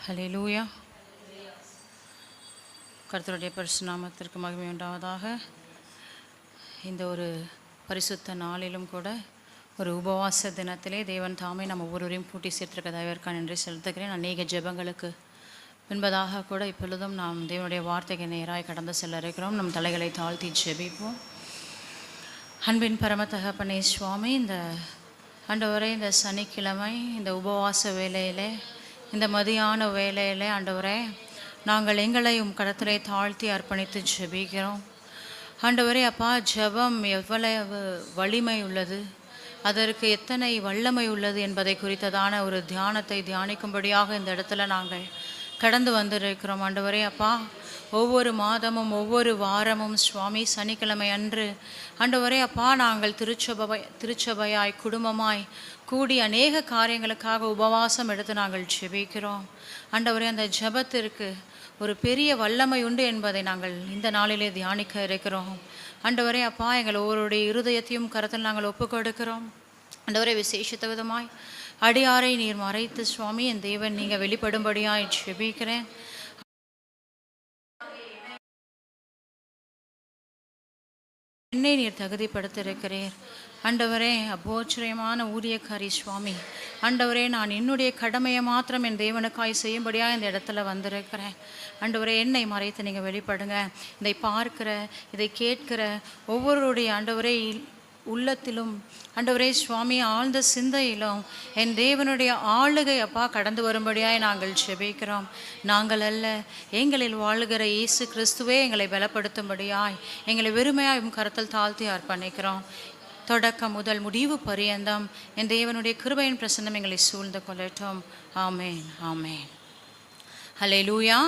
ஹல்லேலூயா. கர்த்தருடைய பரிசுத்த நாமத்திற்கு மகிமை உண்டாவதாக. இந்த ஒரு பரிசுத்த நாளிலும் கூட ஒரு உபவாச தினத்திலே தேவன் தாமே நம்ம ஒவ்வொருவரையும் கூட்டி சேர்த்திருக்க தயவிற்காக நன்றி செலுத்துகிறேன். அநேக ஜெபங்களுக்கு பின்பதாக கூட இப்பொழுதும் நாம் தேவனுடைய வார்த்தைக்கு நேராய் கடந்து செல்ல இருக்கிறோம். நம் தலைகளை தாழ்த்தி ஜெபிப்போம். அன்பின் பரம தகப்பனே சுவாமி, இந்த ஆண்டவரே, இந்த சனிக்கிழமை இந்த உபவாச வேளையிலே, இந்த மதியான வேளையிலே ஆண்டவரே, நாங்கள் எங்களையும் கடத்திலே தாழ்த்தி அர்ப்பணித்து ஜெபிக்கிறோம். ஆண்டவரே அப்பா, ஜெபம் எவ்வளவு வலிமை உள்ளது, அதற்கு எத்தனை வல்லமை உள்ளது என்பதை குறித்ததான ஒரு தியானத்தை தியானிக்கும்படியாக இந்த இடத்துல நாங்கள் கடந்து வந்திருக்கிறோம். ஆண்டவரே அப்பா, ஒவ்வொரு மாதமும் ஒவ்வொரு வாரமும் சுவாமி சனிக்கிழமை அன்று ஆண்டவரே அப்பா, நாங்கள் திருச்சபையாய் குடும்பமாய் கூடி அநேக காரியங்களுக்காக உபவாசம் எடுத்து நாங்கள் ஜெபிக்கிறோம். ஆண்டவரே, அந்த ஜெபத்திற்கு ஒரு பெரிய வல்லமை உண்டு என்பதை நாங்கள் இந்த நாளிலே தியானிக்க இருக்கிறோம். ஆண்டவரே அப்பா, எங்கள் ஒவ்வொருடைய இருதயத்தையும் கருத்தில் நாங்கள் ஒப்புக் கொடுக்கிறோம். ஆண்டவரே, விசேஷித்த விதமாய் அடியாரை நீர் மறைத்து சுவாமி என் தேவன் நீங்கள் வெளிப்படும்படியாய் ஜெபிக்கிறேன். என்னை நீர் தகுதிப்படுத்தியிருக்கிறீர். ஆண்டவரே, அபோச்சரியமான ஊழியக்காரி சுவாமி, ஆண்டவரே, நான் என்னுடைய கடமையை மாத்திரம் என் தேவனுக்காய் செய்யும்படியாக இந்த இடத்துல வந்திருக்கிறேன். ஆண்டவரே, என்னை மறைத்து நீங்கள் வெளிப்படுங்க. இதை பார்க்கிற, இதை கேட்கிற ஒவ்வொருடைய ஆண்டவரே உள்ளத்திலும் ஆண்டவரே சுவாமி ஆழ்ந்த சிந்தையிலும் என் தேவனுடைய ஆளுகை அப்பா கடந்து வரும்படியாய் நாங்கள் ஜெபிக்கிறோம். நாங்கள் அல்ல, எங்களில் வாழ்கிற இயேசு கிறிஸ்துவே எங்களை பலப்படுத்தும்படியாய் எங்களை வெறுமையாய் கருத்தில் தாழ்த்தி அர்ப்பணிக்கிறோம். தொடக்கம் முதல் முடிவு பரியந்தம் என் தேவனுடைய கிருபையின் பிரசன்னம் எங்களை சூழ்ந்து கொள்ளட்டும். ஆமேன், ஆமேன். ஹல்லேலூயா.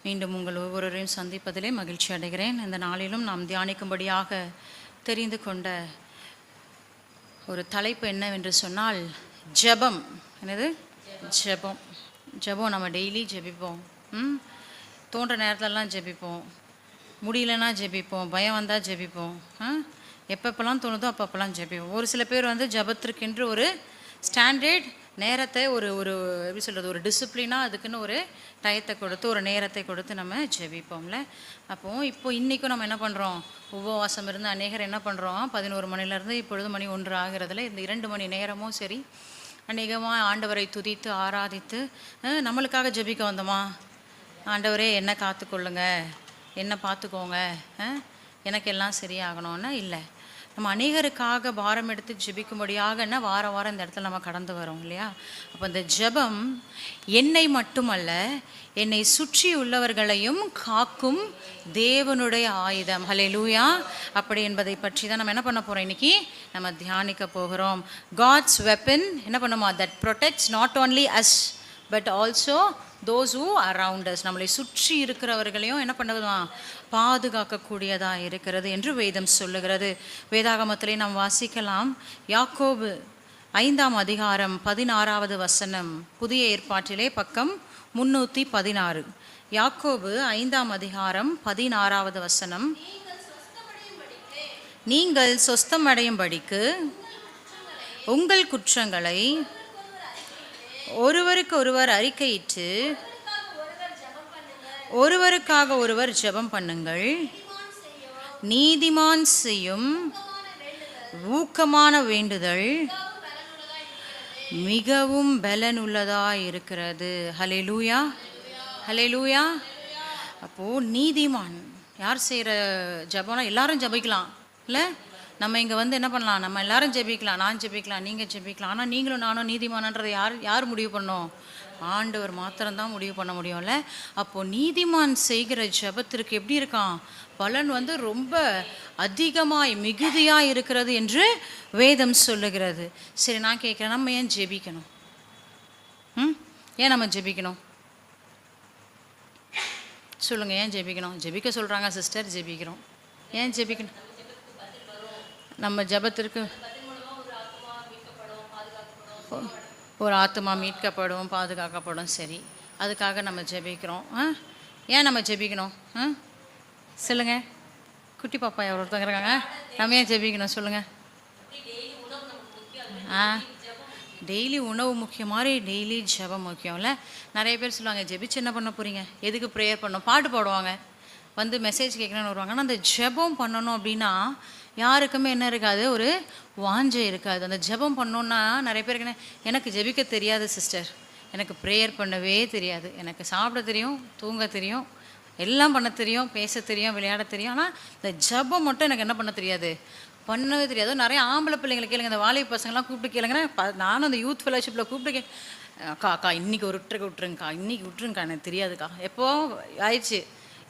மீண்டும் உங்கள் ஒவ்வொருவரையும் சந்திப்பதிலே மகிழ்ச்சி அடைகிறேன். இந்த நாளிலும் நாம் தியானிக்கும்படியாக தெரிந்து கொண்ட ஒரு தலைப்பு என்னவென்று சொன்னால் ஜெபம். என்னது? ஜெபம். ஜெபம் நம்ம டெய்லி ஜெபிப்போம். தோன்ற நேரத்திலலாம் ஜெபிப்போம், முடியலன்னா ஜெபிப்போம், பயம் வந்தால் ஜெபிப்போம், எப்பப்பெல்லாம் தோணுதோ அப்பப்பெல்லாம் ஜெபிப்போம். ஒரு சில பேர் ஜெபத்திற்கென்று ஒரு ஸ்டாண்டர்ட் நேரத்தை ஒரு எப்படி சொல்கிறது, ஒரு டிசிப்ளினாக அதுக்குன்னு ஒரு டயத்தை கொடுத்து ஒரு நேரத்தை கொடுத்து நம்ம ஜெபிப்போம்ல. இப்போ இன்றைக்கும் நம்ம என்ன பண்ணுறோம், உபவாசம் இருந்து அநேகர் என்ன பண்ணுறோம், 11 மணிலேருந்து இப்பொழுது மணி 1 ஆகிறதுல இந்த 2 மணி நேரமும் சரி அநேகமாக ஆண்டவரை துதித்து ஆராதித்து நம்மளுக்காக ஜெபிக்க வந்தோமா? ஆண்டவரே என்னை காத்துக்கொள்ளுங்க, என்னை பார்த்துக்கோங்க, எனக்கு எல்லாம் சரியாகணும்னா இல்லை. நம்ம அநேகருக்காக பாரம் எடுத்து ஜெபிக்கும்படியாக வாரம் வாரம் இந்த இடத்துல நம்ம கடந்து வரோம் இல்லையா? அப்போ இந்த ஜெபம் என்னை மட்டுமல்ல, என்னை சுற்றி உள்ளவர்களையும் காக்கும் தேவனுடைய ஆயுதம். ஹல்லேலூயா. அப்படி என்பதை பற்றி தான் நம்ம என்ன பண்ண போகிறோம், இன்றைக்கி நம்ம தியானிக்க போகிறோம். காட்ஸ் வெப்பன் என்ன பண்ணுமா, that protects not only as but also those who around us. நம்மளை சுற்றி இருக்கிறவர்களையும் என்ன பண்ணுவதா, பாதுகாக்கக்கூடியதாக இருக்கிறது என்று வேதம் சொல்லுகிறது. வேதாகமத்திலே நாம் வாசிக்கலாம். யாக்கோபு 5ஆம் அதிகாரம் 16வது வசனம், புதிய ஏற்பாட்டிலே பக்கம் 316. யாக்கோபு 5ஆம் அதிகாரம் 16வது வசனம், நீங்கள் சொஸ்தமடையும்படிக்கு உங்கள் குற்றங்களை ஒருவருக்கு ஒருவர் அறிக்கையிட்டு ஒருவருக்காக ஒருவர் ஜெபம் பண்ணுங்கள். நீதிமான் செய்யும் ஊக்கமான வேண்டுதல் மிகவும் பலனுள்ளதாக இருக்கிறது. ஹல்லேலூயா, ஹல்லேலூயா. அப்போது நீதிமான் யார் செய்கிற ஜெபம்னா எல்லாரும் ஜெபிக்கலாம் இல்லை? நம்ம இங்கே என்ன பண்ணலாம், நம்ம எல்லாரும் ஜெபிக்கலாம், நான் ஜெபிக்கலாம், நீங்கள் ஜெபிக்கலாம். ஆனால் நீங்களும் நானும் நீதிமானன்றதை யார் முடிவு பண்ணோம்? ஆண்டவர் மாத்திரம்தான் முடிவு பண்ண முடியும்ல. அப்போது நீதிமான் செய்கிற ஜெபத்திற்கு எப்படி இருக்கான், பலன் ரொம்ப அதிகமாய் மிகுதியாக இருக்கிறது என்று வேதம் சொல்லுகிறது. சரி, நான் கேட்குறேன், நம்ம ஏன் ஜெபிக்கணும்? ஏன் நம்ம ஜெபிக்கணும் சொல்லுங்கள். ஏன் ஜெபிக்கணும்? ஜெபிக்க சொல்கிறாங்க சிஸ்டர், ஜெபிக்கிறோம். ஏன் ஜெபிக்கணும்? நம்ம ஜெபத்திற்கு ஒரு ஆத்துமா மீட்கப்படும், பாதுகாக்கப்படும். சரி, அதுக்காக நம்ம ஜெபிக்கிறோம். ஏன் நம்ம ஜெபிக்கணும் சொல்லுங்கள். குட்டி பாப்பா ஒருத்தவங்க இருக்காங்க, நம்ம ஏன் ஜெபிக்கணும் சொல்லுங்கள். டெய்லி உணவு முக்கியம் மாதிரி டெய்லி ஜெபம் முக்கியம்ல. நிறைய பேர் சொல்லுவாங்க, ஜெபிச்சு என்ன பண்ண போகிறீங்க, எதுக்கு ப்ரேயர் பண்ணணும், பாட்டு பாடுவாங்க, வந்து மெசேஜ் கேட்கணும்னு வருவாங்க. ஆனால் அந்த ஜெபம் பண்ணணும் அப்படின்னா யாருக்குமே என்ன இருக்காது, ஒரு வாஞ்சை இருக்காது. அந்த ஜெபம் பண்ணோன்னா நிறைய பேருக்கு எனக்கு ஜெபிக்க தெரியாது சிஸ்டர், எனக்கு ப்ரேயர் பண்ணவே தெரியாது, எனக்கு சாப்பிட தெரியும், தூங்க தெரியும், எல்லாம் பண்ண தெரியும், பேச தெரியும், விளையாட தெரியும், ஆனால் இந்த ஜெபம் மட்டும் எனக்கு என்ன பண்ண தெரியாது, பண்ணவே தெரியாது. நிறைய ஆம்பளை பிள்ளைங்களை கேளுங்க, இந்த வாலிப பசங்கள்லாம் கூப்பிட்டு கேளுங்கன்னா, நானும் அந்த யூத் ஃபெலோஷிப்பில் கூப்பிட்டு அக்கா அக்கா இன்றைக்கி ஒரு விட்டுருங்கக்கா, இன்றைக்கி விட்டுருங்கக்கா, எனக்கு தெரியாதுக்கா. எப்போ ஆயிடுச்சு,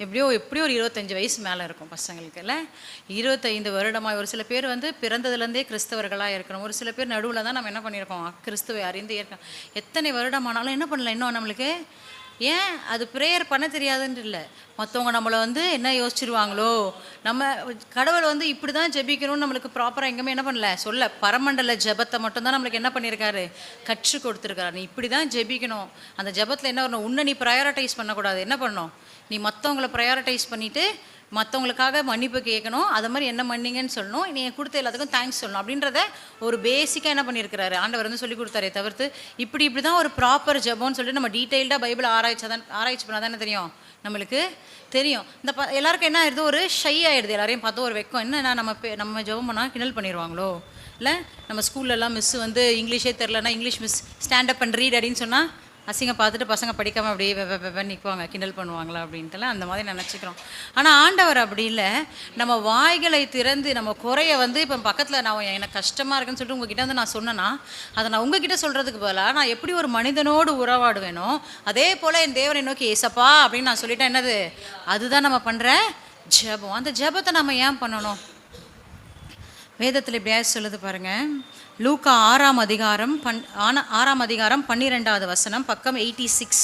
எப்படியோ ஒரு 25 வயசு மேலே இருக்கும் பசங்களுக்கு இல்லை, 25 வருடமாக. ஒரு சில பேர் வந்து பிறந்ததுலேருந்தே கிறிஸ்தவர்களாக இருக்கணும், ஒரு சில பேர் நடுவில் தான் நம்ம என்ன பண்ணியிருக்கோம், கிறிஸ்துவை அறிந்து இருக்கோம். எத்தனை வருடமானாலும் என்ன பண்ணல இன்னும் நம்மளுக்கு. ஏன் அது ப்ரேயர் பண்ண தெரியாதுன்னு இல்லை, மற்றவங்க நம்மளை வந்து என்ன யோசிச்சிருவாங்களோ, நம்ம கடவுள் வந்து இப்படி தான் ஜெபிக்கணும்னு நம்மளுக்கு ப்ராப்பராக எங்கேயுமே என்ன பண்ணல சொல்ல. பரமண்டல ஜெபத்தை மட்டும்தான் நம்மளுக்கு என்ன பண்ணியிருக்காரு, கற்றுக் கொடுத்துருக்காரு. நீ இப்படி தான் ஜெபிக்கணும். அந்த ஜெபத்தில் என்ன வரணும், உன்னை நீ ப்ரையாரிட்டைஸ் பண்ணக்கூடாது, என்ன பண்ணணும், நீ மற்றவங்கள ப்ரையாரிட்டைஸ் பண்ணிவிட்டு மற்றவங்களுக்காக மன்னிப்பு கேட்கணும், அது மாதிரி என்ன மன்னிங்கன்னு சொல்லணும், நீங்கள் கொடுத்த எல்லாத்துக்கும் தேங்க்ஸ் சொல்லணும் அப்படின்றத ஒரு பேசிக்காக என்ன பண்ணியிருக்கிறாரு ஆண்டவர் வந்து சொல்லி கொடுத்தாரே தவிர்த்து இப்படி தான் ஒரு ப்ராப்பர் ஜெபம்னு சொல்லிட்டு நம்ம டீட்டெயில்டாக பைபிள் ஆராய்ச்சி பண்ணால் தானே தெரியும், நம்மளுக்கு தெரியும். இந்த எல்லாருக்கும் என்ன ஆயிடுது, ஒரு ஷை ஆகிடுது, எல்லாரையும் பார்த்தா ஒரு வெக்கம், என்னன்னா நம்ம ஜெபம் பண்ணால் கிண்டல் பண்ணிடுவாங்களோ, இல்லை நம்ம ஸ்கூல்லலாம் மிஸ் வந்து இங்கிலீஷே தெரிலனா English miss stand up and read அப்படின்னு சொன்னால் அசிங்கம் பார்த்துட்டு பசங்க படிக்காமல் அப்படியே நிற்குவாங்க, கிண்டல் பண்ணுவாங்களா அப்படின்ட்டுலாம் அந்த மாதிரி நினச்சிக்கிறோம். ஆனால் ஆண்டவர் அப்படி இல்லை, நம்ம வாய்களை திறந்து நம்ம குறைய வந்து இப்போ பக்கத்தில் நான் எனக்கு கஷ்டமாக இருக்குன்னு சொல்லிட்டு உங்ககிட்ட வந்து நான் சொன்னேன்னா அதை நான் உங்ககிட்ட சொல்கிறதுக்கு பதிலாக நான் எப்படி ஒரு மனிதனோடு உறவாடுவேனோ அதே போல் என் தேவனை நோக்கி ஏசப்பா அப்படின்னு நான் சொல்லிட்டேன், என்னது அதுதான் நம்ம பண்ணுற ஜெபம். அந்த ஜெபத்தை நம்ம ஏன் பண்ணணும், வேதத்தில் இப்படியா சொல்லுது பாருங்கள். லூக்கா 6ஆம் அதிகாரம் 12வது வசனம், பக்கம் 86,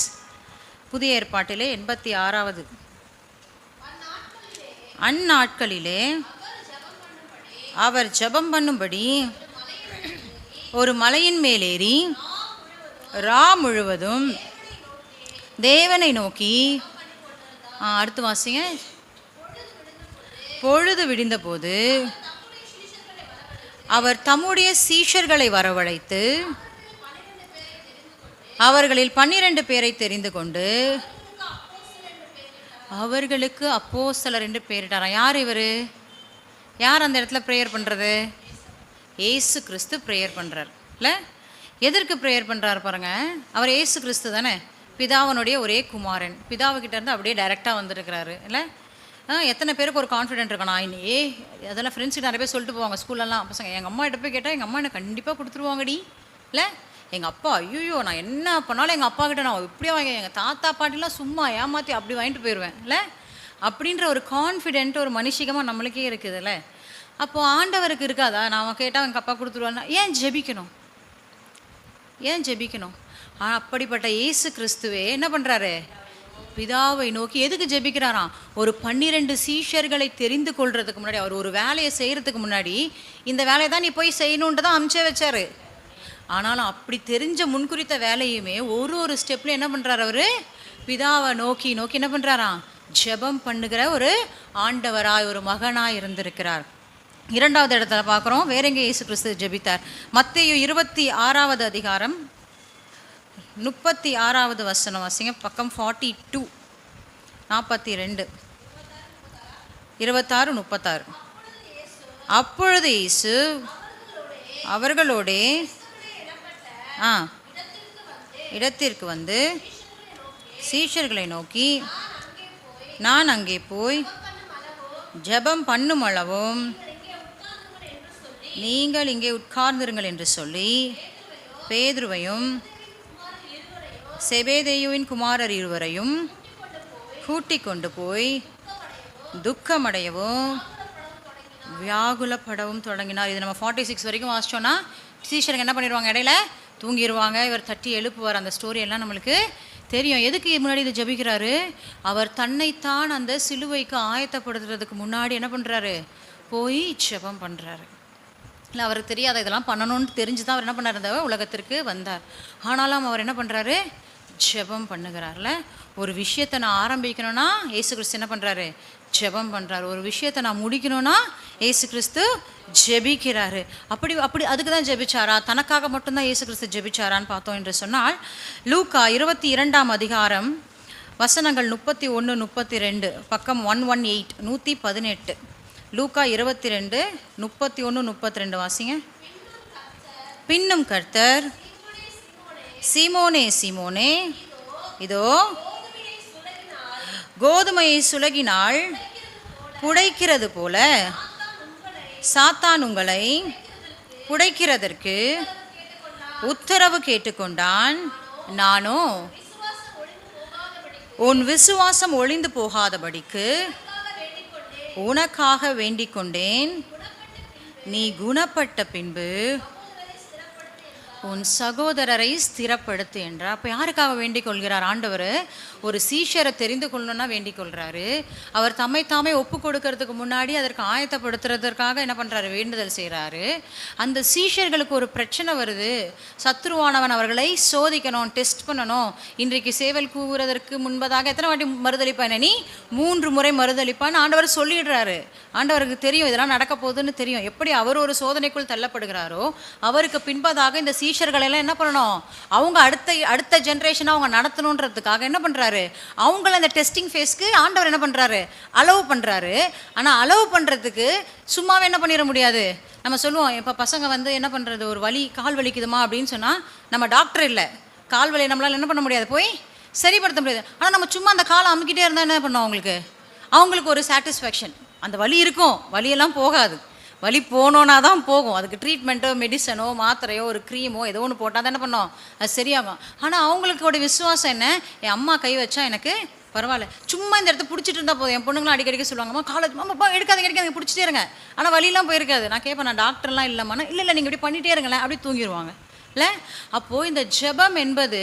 புதிய ஏற்பாட்டிலே 86வது. அந்நாட்களிலே அவர் ஜெபம் பண்ணும்படி ஒரு மலையின் மேலேறி ரா முழுவதும் தேவனை நோக்கி, அடுத்து வாசிங்க, பொழுது விடிந்தபோது அவர் தம்முடைய சீஷர்களை வரவழைத்து அவர்களில் 12 பேரை தெரிந்து கொண்டு அவர்களுக்கு அப்போஸ்தலர் என்று பெயரிட்டாராம். யார் இவர், யார் அந்த இடத்துல ப்ரேயர் பண்ணுறது, ஏசு கிறிஸ்து ப்ரேயர் பண்ணுறார் இல்லை. எதற்கு ப்ரேயர் பண்ணுறாரு பாருங்கள், அவர் ஏசு கிறிஸ்து தானே, பிதாவனுடைய ஒரே குமாரன், பிதாவுக்கிட்ட இருந்து அப்படியே டைரெக்டாக வந்திருக்கிறாரு இல்லை. எத்தனை பேருக்கு ஒரு கான்ஃபிடென்ட் இருக்கணும், அதெல்லாம் ஃப்ரெண்ட்ஸுக்கு நிறைய பேர் சொல்லிட்டு போவாங்க ஸ்கூல்லலாம் பசங்க, எங்கள் அம்மா கிட்ட போய் கேட்டால் எங்கள் அம்மா எனக்கு கண்டிப்பாக கொடுத்துருவாங்கடி இல்லை, எங்கள் அப்பா ஐயோ நான் என்ன பண்ணாலும் எங்கள் அப்பா கிட்ட நான் இப்படியே வாங்க, எங்கள் தாத்தா பாட்டிலாம் சும்மா ஏமாற்றி அப்படி வாங்கிட்டு போயிடுவேன் இல்லை, அப்படின்ற ஒரு கான்ஃபிடென்ட் ஒரு மனுஷிகமாக நம்மளுக்கே இருக்குதுல்ல. அப்போது ஆண்டவருக்கு இருக்காதா, நான் கேட்டால் எங்கள் அப்பா கொடுத்துருவாங்க, ஏன் ஜெபிக்கணும், ஏன் ஜெபிக்கணும். அப்படிப்பட்ட இயேசு கிறிஸ்துவே என்ன பண்ணுறாரு, பிதாவை நோக்கி எதுக்கு ஜெபிக்கிறாராம், ஒரு 12 சீஷர்களை தெரிந்து கொள்றதுக்கு முன்னாடி, அவர் ஒரு வேலையை செய்கிறதுக்கு முன்னாடி இந்த வேலையை தான் நீ போய் செய்யணுன்ட்டு தான் அனுப்பிச்சே வச்சாரு. ஆனாலும் அப்படி தெரிஞ்ச முன்குறித்த வேலையுமே ஒரு ஸ்டெப்ல என்ன பண்ணுறாரு, அவர் பிதாவை நோக்கி என்ன பண்ணுறாராம், ஜெபம் பண்ணுகிற ஒரு ஆண்டவராய் ஒரு மகனாய் இருந்திருக்கிறார். 2வது இடத்துல பார்க்குறோம், வேற எங்கே இயேசு கிறிஸ்து ஜெபித்தார், மத்தேயு 26வது அதிகாரம் 36வது வசனம் வாசிங்க, பக்கம் 42, 42, 26, 36. அப்பொழுது இயேசு அவர்களோடே இடத்திற்கு வந்து சீஷர்களை நோக்கி, நான் அங்கே போய் ஜெபம் பண்ணும் அளவும் நீங்கள் இங்கே உட்கார்ந்திருங்கள் என்று சொல்லி பேதுருவையும் செபேதேயுவின் குமாரர் 2வரையும் கூட்டிக் கொண்டு போய் துக்கமடையவும் வியாகுலப்படவும் தொடங்கினார். இது நம்ம 46 வரைக்கும் வாசிச்சோன்னா சீஷருக்கு என்ன பண்ணிடுவாங்க, இடையில தூங்கிடுவாங்க, இவர் தட்டி எழுப்புவார். அந்த ஸ்டோரி எல்லாம் நம்மளுக்கு தெரியும். எதுக்கு முன்னாடி இதை ஜெபிக்கிறாரு, அவர் தன்னைத்தான் அந்த சிலுவைக்கு ஆயத்தப்படுத்துறதுக்கு முன்னாடி என்ன பண்ணுறாரு, போய் ஜெபம் பண்ணுறாரு இல்லை. அவருக்கு தெரியாத இதெல்லாம் பண்ணணும்னு தெரிஞ்சு தான் அவர் என்ன பண்ணார், இந்த உலகத்திற்கு வந்தார். ஆனாலும் அவர் என்ன பண்ணுறாரு, ஜெபம் பண்ணுகிறார்ல. ஒரு விஷயத்தை நான் ஆரம்பிக்கணும்னா இயேசு கிறிஸ்து என்ன பண்ணுறாரு, ஜெபம் பண்ணுறாரு. ஒரு விஷயத்தை நான் முடிக்கணும்னா இயேசு கிறிஸ்து ஜெபிக்கிறாரு. அப்படி அப்படி அதுக்கு தான் ஜெபிச்சாரா? தனக்காக மட்டும்தான் இயேசு கிறிஸ்து ஜெபிச்சாரான்னு பார்த்தோம் என்று சொன்னால், லூக்கா 22ஆம் அதிகாரம் வசனங்கள் 31, 32, பக்கம் 118, 118. லூக்கா 22, 31, 32 வாசிங்க. பின்னும் கர்த்தர், சீமோனே சீமோனே, இதோ கோதுமையை சுலகினால் புடைக்கிறது போல சாத்தான் உங்களை புடைக்கிறதற்கு உத்தரவு கேட்டுக்கொண்டான். நானோ உன் விசுவாசம் ஒளிந்து போகாதபடிக்கு உனக்காக வேண்டிக் கொண்டேன். நீ குணப்பட்ட பின்பு உன் சகோதரரை ஸ்திரப்படுத்து என்றார். அப்போ யாருக்காக வேண்டிக் கொள்கிறார் ஆண்டவர்? ஒரு சீஷரை தெரிந்து கொள்ளணும்னா வேண்டிக் கொள்கிறாரு. அவர் தம்மை தாமே ஒப்பு கொடுக்கறதுக்கு முன்னாடி அதற்கு ஆயத்தப்படுத்துறதற்காக என்ன பண்ணுறாரு? வேண்டுதல் செய்கிறாரு. அந்த சீஷர்களுக்கு ஒரு பிரச்சனை வருது. சத்ருவானவன் அவர்களை சோதிக்கணும், டெஸ்ட் பண்ணணும். இன்றைக்கு சேவல் கூவுறதற்கு முன்பதாக எத்தனை வாட்டி மறுதளிப்பான்? நீ 3 முறை மறுதளிப்பான்னு ஆண்டவர் சொல்லிடுறாரு. ஆண்டவருக்கு தெரியும் இதெல்லாம் நடக்க போகுதுன்னு தெரியும். எப்படி அவர் ஒரு சோதனைக்குள் தள்ளப்படுகிறாரோ, அவருக்கு பின்பதாக இந்த சீஷர்களெல்லாம் என்ன பண்ணணும்? அவங்க அடுத்த ஜென்ரேஷனை அவங்க நடத்தணுன்றதுக்காக என்ன பண்ணுறாரு? அவங்கள அந்த டெஸ்டிங் ஃபேஸ்க்கு ஆண்டவர் என்ன பண்ணுறாரு? அலோவ் பண்ணுறாரு. ஆனால் அலோவ் பண்ணுறதுக்கு சும்மாவே என்ன பண்ணிட முடியாது. நம்ம சொல்லுவோம், இப்போ பசங்க வந்து என்ன பண்ணுறது, ஒரு வலி கால் வலிக்குதுமா அப்படின்னு சொன்னால், நம்ம டாக்டர் இல்லை, கால் வலி நம்மளால் என்ன பண்ண முடியாது, போய் சரிப்படுத்த முடியாது. ஆனால் நம்ம சும்மா அந்த காலை அமுக்கிட்டே இருந்தால் என்ன பண்ணோம்? அவங்களுக்கு ஒரு சாட்டிஸ்ஃபேக்ஷன். அந்த வலி இருக்கும், வலியெல்லாம் போகாது. வலி போனோன்னா தான் போகும். அதுக்கு ட்ரீட்மெண்ட்டோ, மெடிசனோ, மாத்திரையோ, ஒரு க்ரீமோ ஏதோ ஒன்று போட்டால் தான் என்ன பண்ணோம், அது சரியாகும். ஆனால் அவங்களுக்கோட விசுவாசம் என்ன? என் அம்மா கை வச்சா எனக்கு பரவாயில்ல, சும்மா இந்த இடத்த பிடிச்சிட்டு இருந்தால் போதும். என் பொண்ணுங்களாம் அடிக்கடிக்க சொல்லுவாங்கம்மா, காலேஜ் அம்மா எடுக்காதீங்க பிடிச்சிட்டே இருங்க. ஆனால் வலியெல்லாம் போயிருக்காது. நான் கேட்பேன், நான் டாக்டர்லாம் இல்லைம்மா. இல்லை நீங்கள் இப்படி பண்ணிகிட்டே இருங்களேன், அப்படி தூங்கிடுவாங்க இல்லை. அப்போது இந்த ஜெபம் என்பது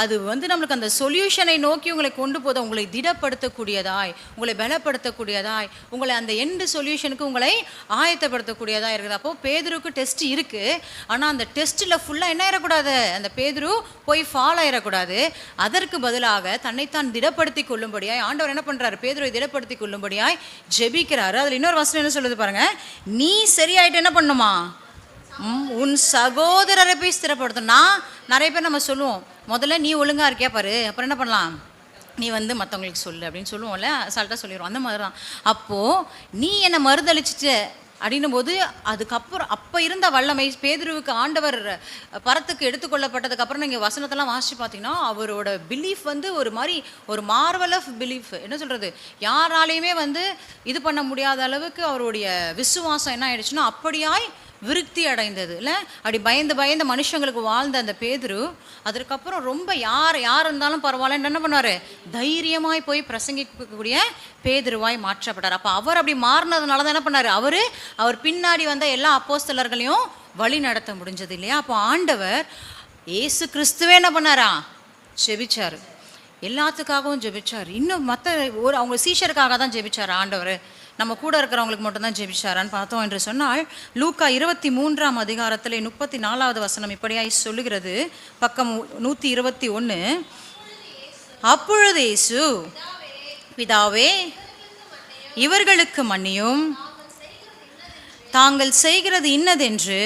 அது வந்து நம்மளுக்கு அந்த சொல்யூஷனை நோக்கி உங்களை கொண்டு போத, உங்களை திடப்படுத்தக்கூடியதாய், உங்களை பலப்படுத்தக்கூடியதாய், உங்களை அந்த எண்டு சொல்யூஷனுக்கு உங்களை ஆயத்தப்படுத்தக்கூடியதாக இருக்குது. அப்போது பேதுருக்கு டெஸ்ட் இருக்குது. ஆனால் அந்த டெஸ்ட்டில் ஃபுல்லாக என்ன ஆயிடக்கூடாது? அந்த பேதுரு போய் ஃபால் ஆயிடக்கூடாது. அதற்கு பதிலாக தன்னைத்தான் திடப்படுத்தி கொள்ளும்படியாய் ஆண்டவர் என்ன பண்ணுறாரு? பேதுருவை திடப்படுத்தி கொள்ளும்படியாய் ஜெபிக்கிறாரு. அதில் இன்னொரு வசனம் என்ன சொல்லுது பாருங்கள், நீ சரியாயிட்டு என்ன பண்ணுமா? உன் சகோதரரை போய் ஸ்திரப்படுத்தும். நிறைய பேர் நம்ம சொல்லுவோம், முதல்ல நீ ஒழுங்காக இருக்கியா பாரு, அப்புறம் என்ன பண்ணலாம், நீ வந்து மற்றவங்களுக்கு சொல்லு அப்படின்னு சொல்லுவோம்ல, அசால்ட்டாக சொல்லிடுவோம். அந்த மாதிரி தான். அப்போது நீ என்னை மறுதளிச்சிட்டு அப்படின்னும் போது அதுக்கப்புறம் அப்போ இருந்த வல்லமை பேதுருவுக்கு ஆண்டவர் பரத்துக்கு எடுத்துக்கொள்ளப்பட்டதுக்கப்புறம் நீங்கள் வசனத்தெல்லாம் வாசித்து பார்த்தீங்கன்னா, அவரோட பிலீஃப் வந்து ஒரு மாதிரி ஒரு மார்வல் ஆஃப் பிலீஃப். என்ன சொல்கிறது, யாராலையுமே வந்து இது பண்ண முடியாத அளவுக்கு அவருடைய விசுவாசம் என்ன ஆயிடுச்சுன்னா அப்படியாய் விருத்தி அடைந்தது இல்லை. அப்படி பயந்து மனுஷங்களுக்கு வாழ்ந்த அந்த பேதுரு அதற்கப்புறம் ரொம்ப யார் இருந்தாலும் பரவாயில்லன்னு என்ன பண்ணார்? தைரியமாய் போய் பிரசங்கிக்கக்கூடிய பேதுருவாய் மாற்றப்பட்டார். அப்போ அவர் அப்படி மாறினதுனால தான் என்ன பண்ணார்? அவர் பின்னாடி வந்த எல்லா அப்போஸ்தலர்களையும் வழி நடத்த முடிஞ்சது இல்லையா. அப்போ ஆண்டவர் இயேசு கிறிஸ்துவே என்ன பண்ணாரா? ஜெபிச்சார். எல்லாத்துக்காகவும் ஜெபிச்சார். இன்னும் அவங்க சீஷருக்காக தான் ஜெபிச்சார் ஆண்டவர். நம்ம கூட இருக்கிறவங்களுக்கு மட்டும்தான் ஜெபிச்சாரான்னு பார்த்தோம் என்று சொன்னால், லூக்கா 23ஆம் அதிகாரத்தில் 34வது வசனம் இப்படியாய் சொல்லுகிறது, பக்கம் 121. அப்பொழுது இயேசு, பிதாவே இவர்களுக்கு மன்னியும், தாங்கள் செய்கிறது இன்னதென்று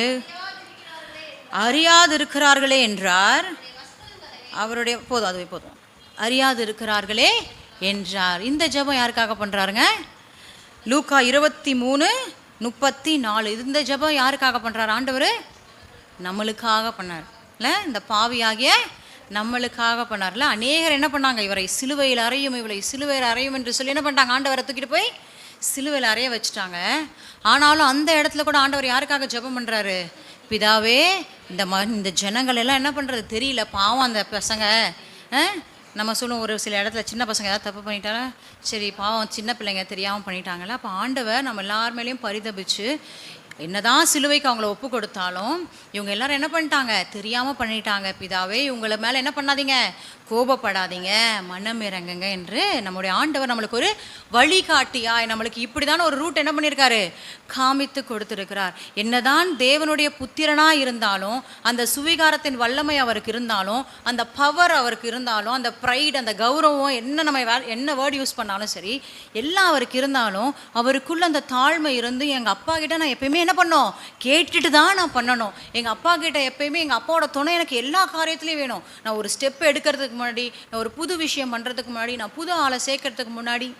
அறியாதிருக்கிறார்களே என்றார். அவருடைய அதுவே போதும், அறியாதிருக்கிறார்களே என்றார். இந்த ஜெபம் யாருக்காக பண்ணுறாருங்க? லூக்கா 23:34. இந்த ஜெபம் யாருக்காக பண்ணுறார் ஆண்டவர்? நம்மளுக்காக பண்ணார் இல்லை, இந்த பாவியாகிய நம்மளுக்காக பண்ணார்ல. அநேகர் என்ன பண்ணாங்க, இவரை சிலுவையில் அறையும், இவளை சிலுவையில் அறையும் என்று சொல்லி என்ன பண்ணிட்டாங்க, ஆண்டவரை தூக்கிட்டு போய் சிலுவையில் அறைய வச்சுட்டாங்க. ஆனாலும் அந்த இடத்துல கூட ஆண்டவர் யாருக்காக ஜெபம் பண்ணுறாரு? பிதாவே இந்த ஜனங்கள் எல்லாம் என்ன பண்ணுறது தெரியல, பாவம் அந்த பசங்க. நம்ம சொல்லுவோம், ஒரு சில இடத்துல சின்ன பசங்க ஏதாவது தப்பு பண்ணிட்டாங்க, சரி பாவம் சின்ன பிள்ளைங்க தெரியாமல் பண்ணிட்டாங்கல்ல. அப்போ ஆண்டவர் நம்ம எல்லார் மேலேயும் பரிதபிச்சு என்னதான் சிலுவைக்கு அவங்கள ஒப்பு கொடுத்தாலும் இவங்க எல்லாரும் என்ன பண்ணிட்டாங்க, தெரியாமல் பண்ணிட்டாங்க. பிதாவே இவங்கள மேலே என்ன பண்ணாதீங்க, கோபப்படாதீங்க, மனம் இறங்குங்க என்று நம்முடைய ஆண்டவர் நம்மளுக்கு ஒரு வழிகாட்டியாய் நம்மளுக்கு இப்படிதான் ஒரு ரூட் என்ன பண்ணியிருக்காரு, காமித்து கொடுத்துருக்கிறார். என்னதான் தேவனுடைய புத்திரனாக இருந்தாலும், அந்த சுவிகாரத்தின் வல்லமை அவருக்கு இருந்தாலும், அந்த பவர் அவருக்கு இருந்தாலும், அந்த ப்ரைட், அந்த கௌரவம், என்ன வேர்டு யூஸ் பண்ணாலும் சரி, எல்லாம் அவருக்கு இருந்தாலும் அவருக்குள்ள அந்த தாழ்மை இருந்து, எங்கள் அப்பா கிட்ட நான் எப்பயுமே என்ன பண்ணோம், கேட்டுட்டு தான் நான் பண்ணணும். எங்கள் அப்பா கிட்ட எப்பயுமே எங்கள் அப்பாவோட துணை எனக்கு எல்லா காரியத்துலேயும் வேணும். நான் ஒரு ஸ்டெப் எடுக்கிறதுக்கு முன்னாடி, நான் ஒரு புது விஷயம் பண்ணுறதுக்கு முன்னாடி, நான் புது ஆளை சேர்க்கறதுக்கு முன்னாடி,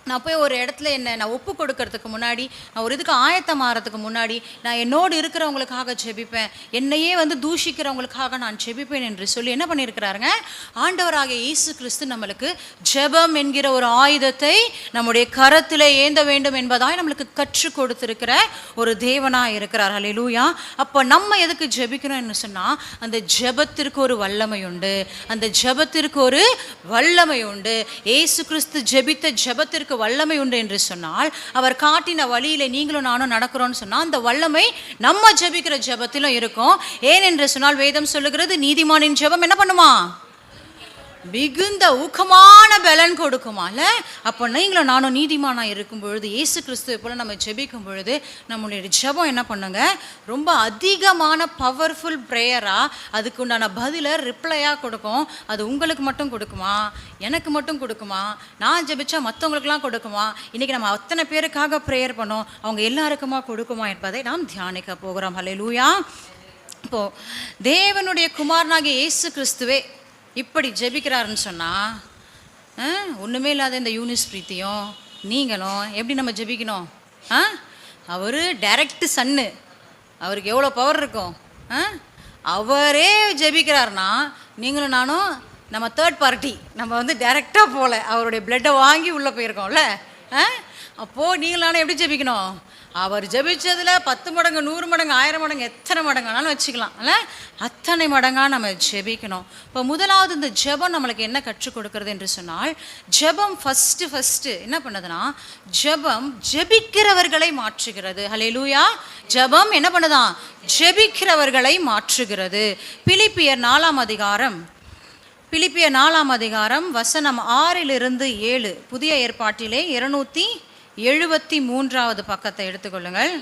நான் போய் ஒரு இடத்துல நான் ஒப்பு கொடுக்கறதுக்கு முன்னாடி, நான் ஒரு இதுக்கு ஆயத்தமாகறதுக்கு முன்னாடி, நான் என்னோடு இருக்கிறவங்களுக்காக ஜெபிப்பேன், என்னையே தூஷிக்கிறவங்களுக்காக நான் ஜெபிப்பேன் என்று சொல்லி என்ன பண்ணியிருக்கிறாருங்க, ஆண்டவராகிய இயேசு கிறிஸ்து நம்மளுக்கு ஜெபம் என்கிற ஒரு ஆயுதத்தை நம்முடைய கரத்தில் ஏந்த வேண்டும் என்பதாய் நம்மளுக்கு கற்றுக் கொடுத்திருக்கிற ஒரு தேவனாக இருக்கிறார். ஹல்லேலூயா. அப்போ நம்ம எதுக்கு ஜெபிக்கணும்னு சொன்னால், அந்த ஜெபத்திற்கு ஒரு வல்லமை உண்டு, அந்த ஜெபத்திற்கு ஒரு வல்லமை உண்டு. இயேசு கிறிஸ்து ஜெபித்த ஜெபத்திற்கு வல்லமை உண்டு என்று சொன்னால், அவர் காட்டின வழியில நீங்களும் நானும் நடக்கிறோம்னு சொன்னால், அந்த வல்லமை நம்ம ஜெபிக்கிற ஜெபத்திலும் இருக்கும். ஏன் என்று சொன்னால், வேதம் சொல்லுகிறது, நீதிமானின் ஜெபம் என்ன பண்ணுமா, மிகுந்த ஊக்கமான பலன் கொடுக்குமால. அப்போ நீங்களும் நானும் நீதிமானாக இருக்கும் பொழுது, இயேசு கிறிஸ்துவை போல நம்ம ஜெபிக்கும் பொழுது, நம்மளுடைய ஜெபம் என்ன பண்ணுங்க, ரொம்ப அதிகமான பவர்ஃபுல் ப்ரேயராக, அதுக்கு உண்டான பதிலை ரிப்ளையாக கொடுக்கும். அது உங்களுக்கு மட்டும் கொடுக்குமா, எனக்கு மட்டும் கொடுக்குமா, நான் ஜெபிச்சா மற்றவங்களுக்கெல்லாம் கொடுக்குமா, இன்றைக்கி நம்ம அத்தனை பேருக்காக ப்ரேயர் பண்ணோம், அவங்க எல்லாருக்குமா கொடுக்குமா என்பதை நாம் தியானிக்க போகிறோம். ஹல்லேலூயா. இப்போது தேவனுடைய குமாரனாகிய இயேசு கிறிஸ்துவே இப்படி ஜெபிக்கிறாருன்னு சொன்னால், ஒன்றுமே இல்லாத இந்த யூனிஸ் பிரீத்தியும் நீங்களும் எப்படி நம்ம ஜெபிக்கணும்? அவர் டைரக்ட் சன்னு, அவருக்கு எவ்வளோ பவர் இருக்கும். அவரே ஜெபிக்கிறாருன்னா நீங்களும் நானும் நம்ம தேர்ட் பார்ட்டி, நம்ம டைரெக்டாக போகல, அவருடைய பிளட்டை வாங்கி உள்ளே போயிருக்கோம்ல. அப்போது நீங்களும் நானும் எப்படி ஜெபிக்கணும்? அவர் ஜெபிச்சதில் 10 மடங்கு, 100 மடங்கு, 1000 மடங்கு, எத்தனை மடங்கானாலும் வச்சுக்கலாம், இல்லை? அத்தனை மடங்காக நம்ம ஜெபிக்கணும். இப்போ முதலாவது இந்த ஜெபம் நம்மளுக்கு என்ன கற்றுக் கொடுக்கறது என்று சொன்னால், ஜெபம் ஃபஸ்ட்டு என்ன பண்ணுதுன்னா, ஜெபம் ஜெபிக்கிறவர்களை மாற்றுகிறது. ஹல்லேலூயா. ஜெபம் என்ன பண்ணுதான், ஜெபிக்கிறவர்களை மாற்றுகிறது. பிலிப்பியர் 4 அதிகாரம் வசனம் 6-7, புதிய ஏற்பாட்டிலே 273வது பக்கத்தை எடுத்துக்கொள்ளுங்கள்.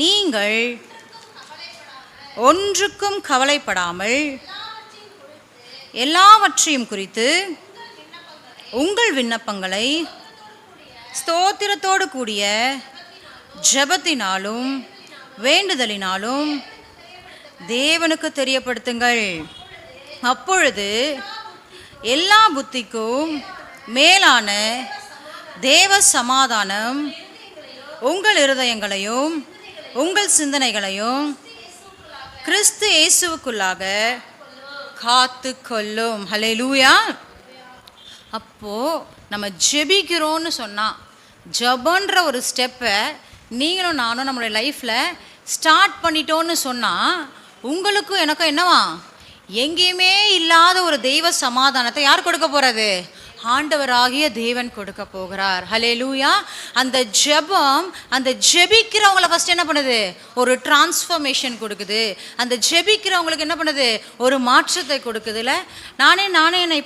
நீங்கள் ஒன்றுக்கும் கவலைப்படாமல் எல்லாவற்றையும் குறித்து உங்கள் விண்ணப்பங்களை ஸ்தோத்திரத்தோடு கூடிய ஜெபத்தினாலும் வேண்டுதலினாலும் தேவனுக்கு தெரியப்படுத்துங்கள். அப்பொழுது எல்லா புத்திக்கும் மேலான தேவ சமாதானம் உங்கள் இருதயங்களையும் உங்கள் சிந்தனைகளையும் கிறிஸ்து இயேசுவுக்குள்ளாக காத்து கொள்ளும். ஹல்லேலூயா. அப்போது நம்ம ஜெபிக்கிறோன்னு சொன்னால், ஜெபன்ற ஒரு ஸ்டெப்பை நீங்களும் நானும் நம்மளுடைய லைஃப்பில் ஸ்டார்ட் பண்ணிட்டோன்னு சொன்னால், உங்களுக்கும் எனக்கும் என்னவா, எங்கேயுமே இல்லாத ஒரு தெய்வ சமாதானத்தை யார் கொடுக்க போகிறது? ஆண்டவராகிய தேவன் கொடுக்க போகிறார். ஹல்லேலூயா. அந்த ஜெபம், அந்த ஜெபிக்கிறவங்கள ஃபஸ்ட் என்ன பண்ணுது, ஒரு டிரான்ஸ்ஃபர்மேஷன் கொடுக்குது. அந்த ஜெபிக்கிறவங்களுக்கு என்ன பண்ணுது, ஒரு மாற்றத்தை கொடுக்குதுல்ல. நானே என்னை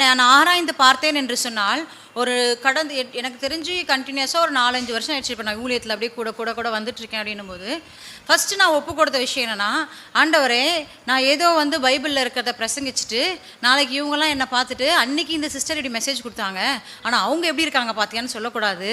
நான் ஆராய்ந்து பார்த்தேன் என்று சொன்னால், ஒரு கடந்து எனக்கு தெரிஞ்சு கண்டினியூஸாக ஒரு 4-5 வருஷம் ஆயிடுச்சு. இப்போ நான் ஊழியத்தில் அப்படியே கூட வந்துட்டுருக்கேன். அப்படின்னும் போது ஃபஸ்ட்டு நான் ஒப்பு கொடுத்த விஷயம் என்னென்னா, ஆண்டவரே, நான் ஏதோ பைபிளில் இருக்கிறத பிரசங்கிச்சுட்டு நாளைக்கு இவங்கெல்லாம் என்னை பார்த்துட்டு, அன்றைக்கி இந்த சிஸ்டர் இப்படி மெசேஜ் கொடுத்தாங்க, ஆனால் அவங்க எப்படி இருக்காங்க பார்த்தியான்னு சொல்லக்கூடாது.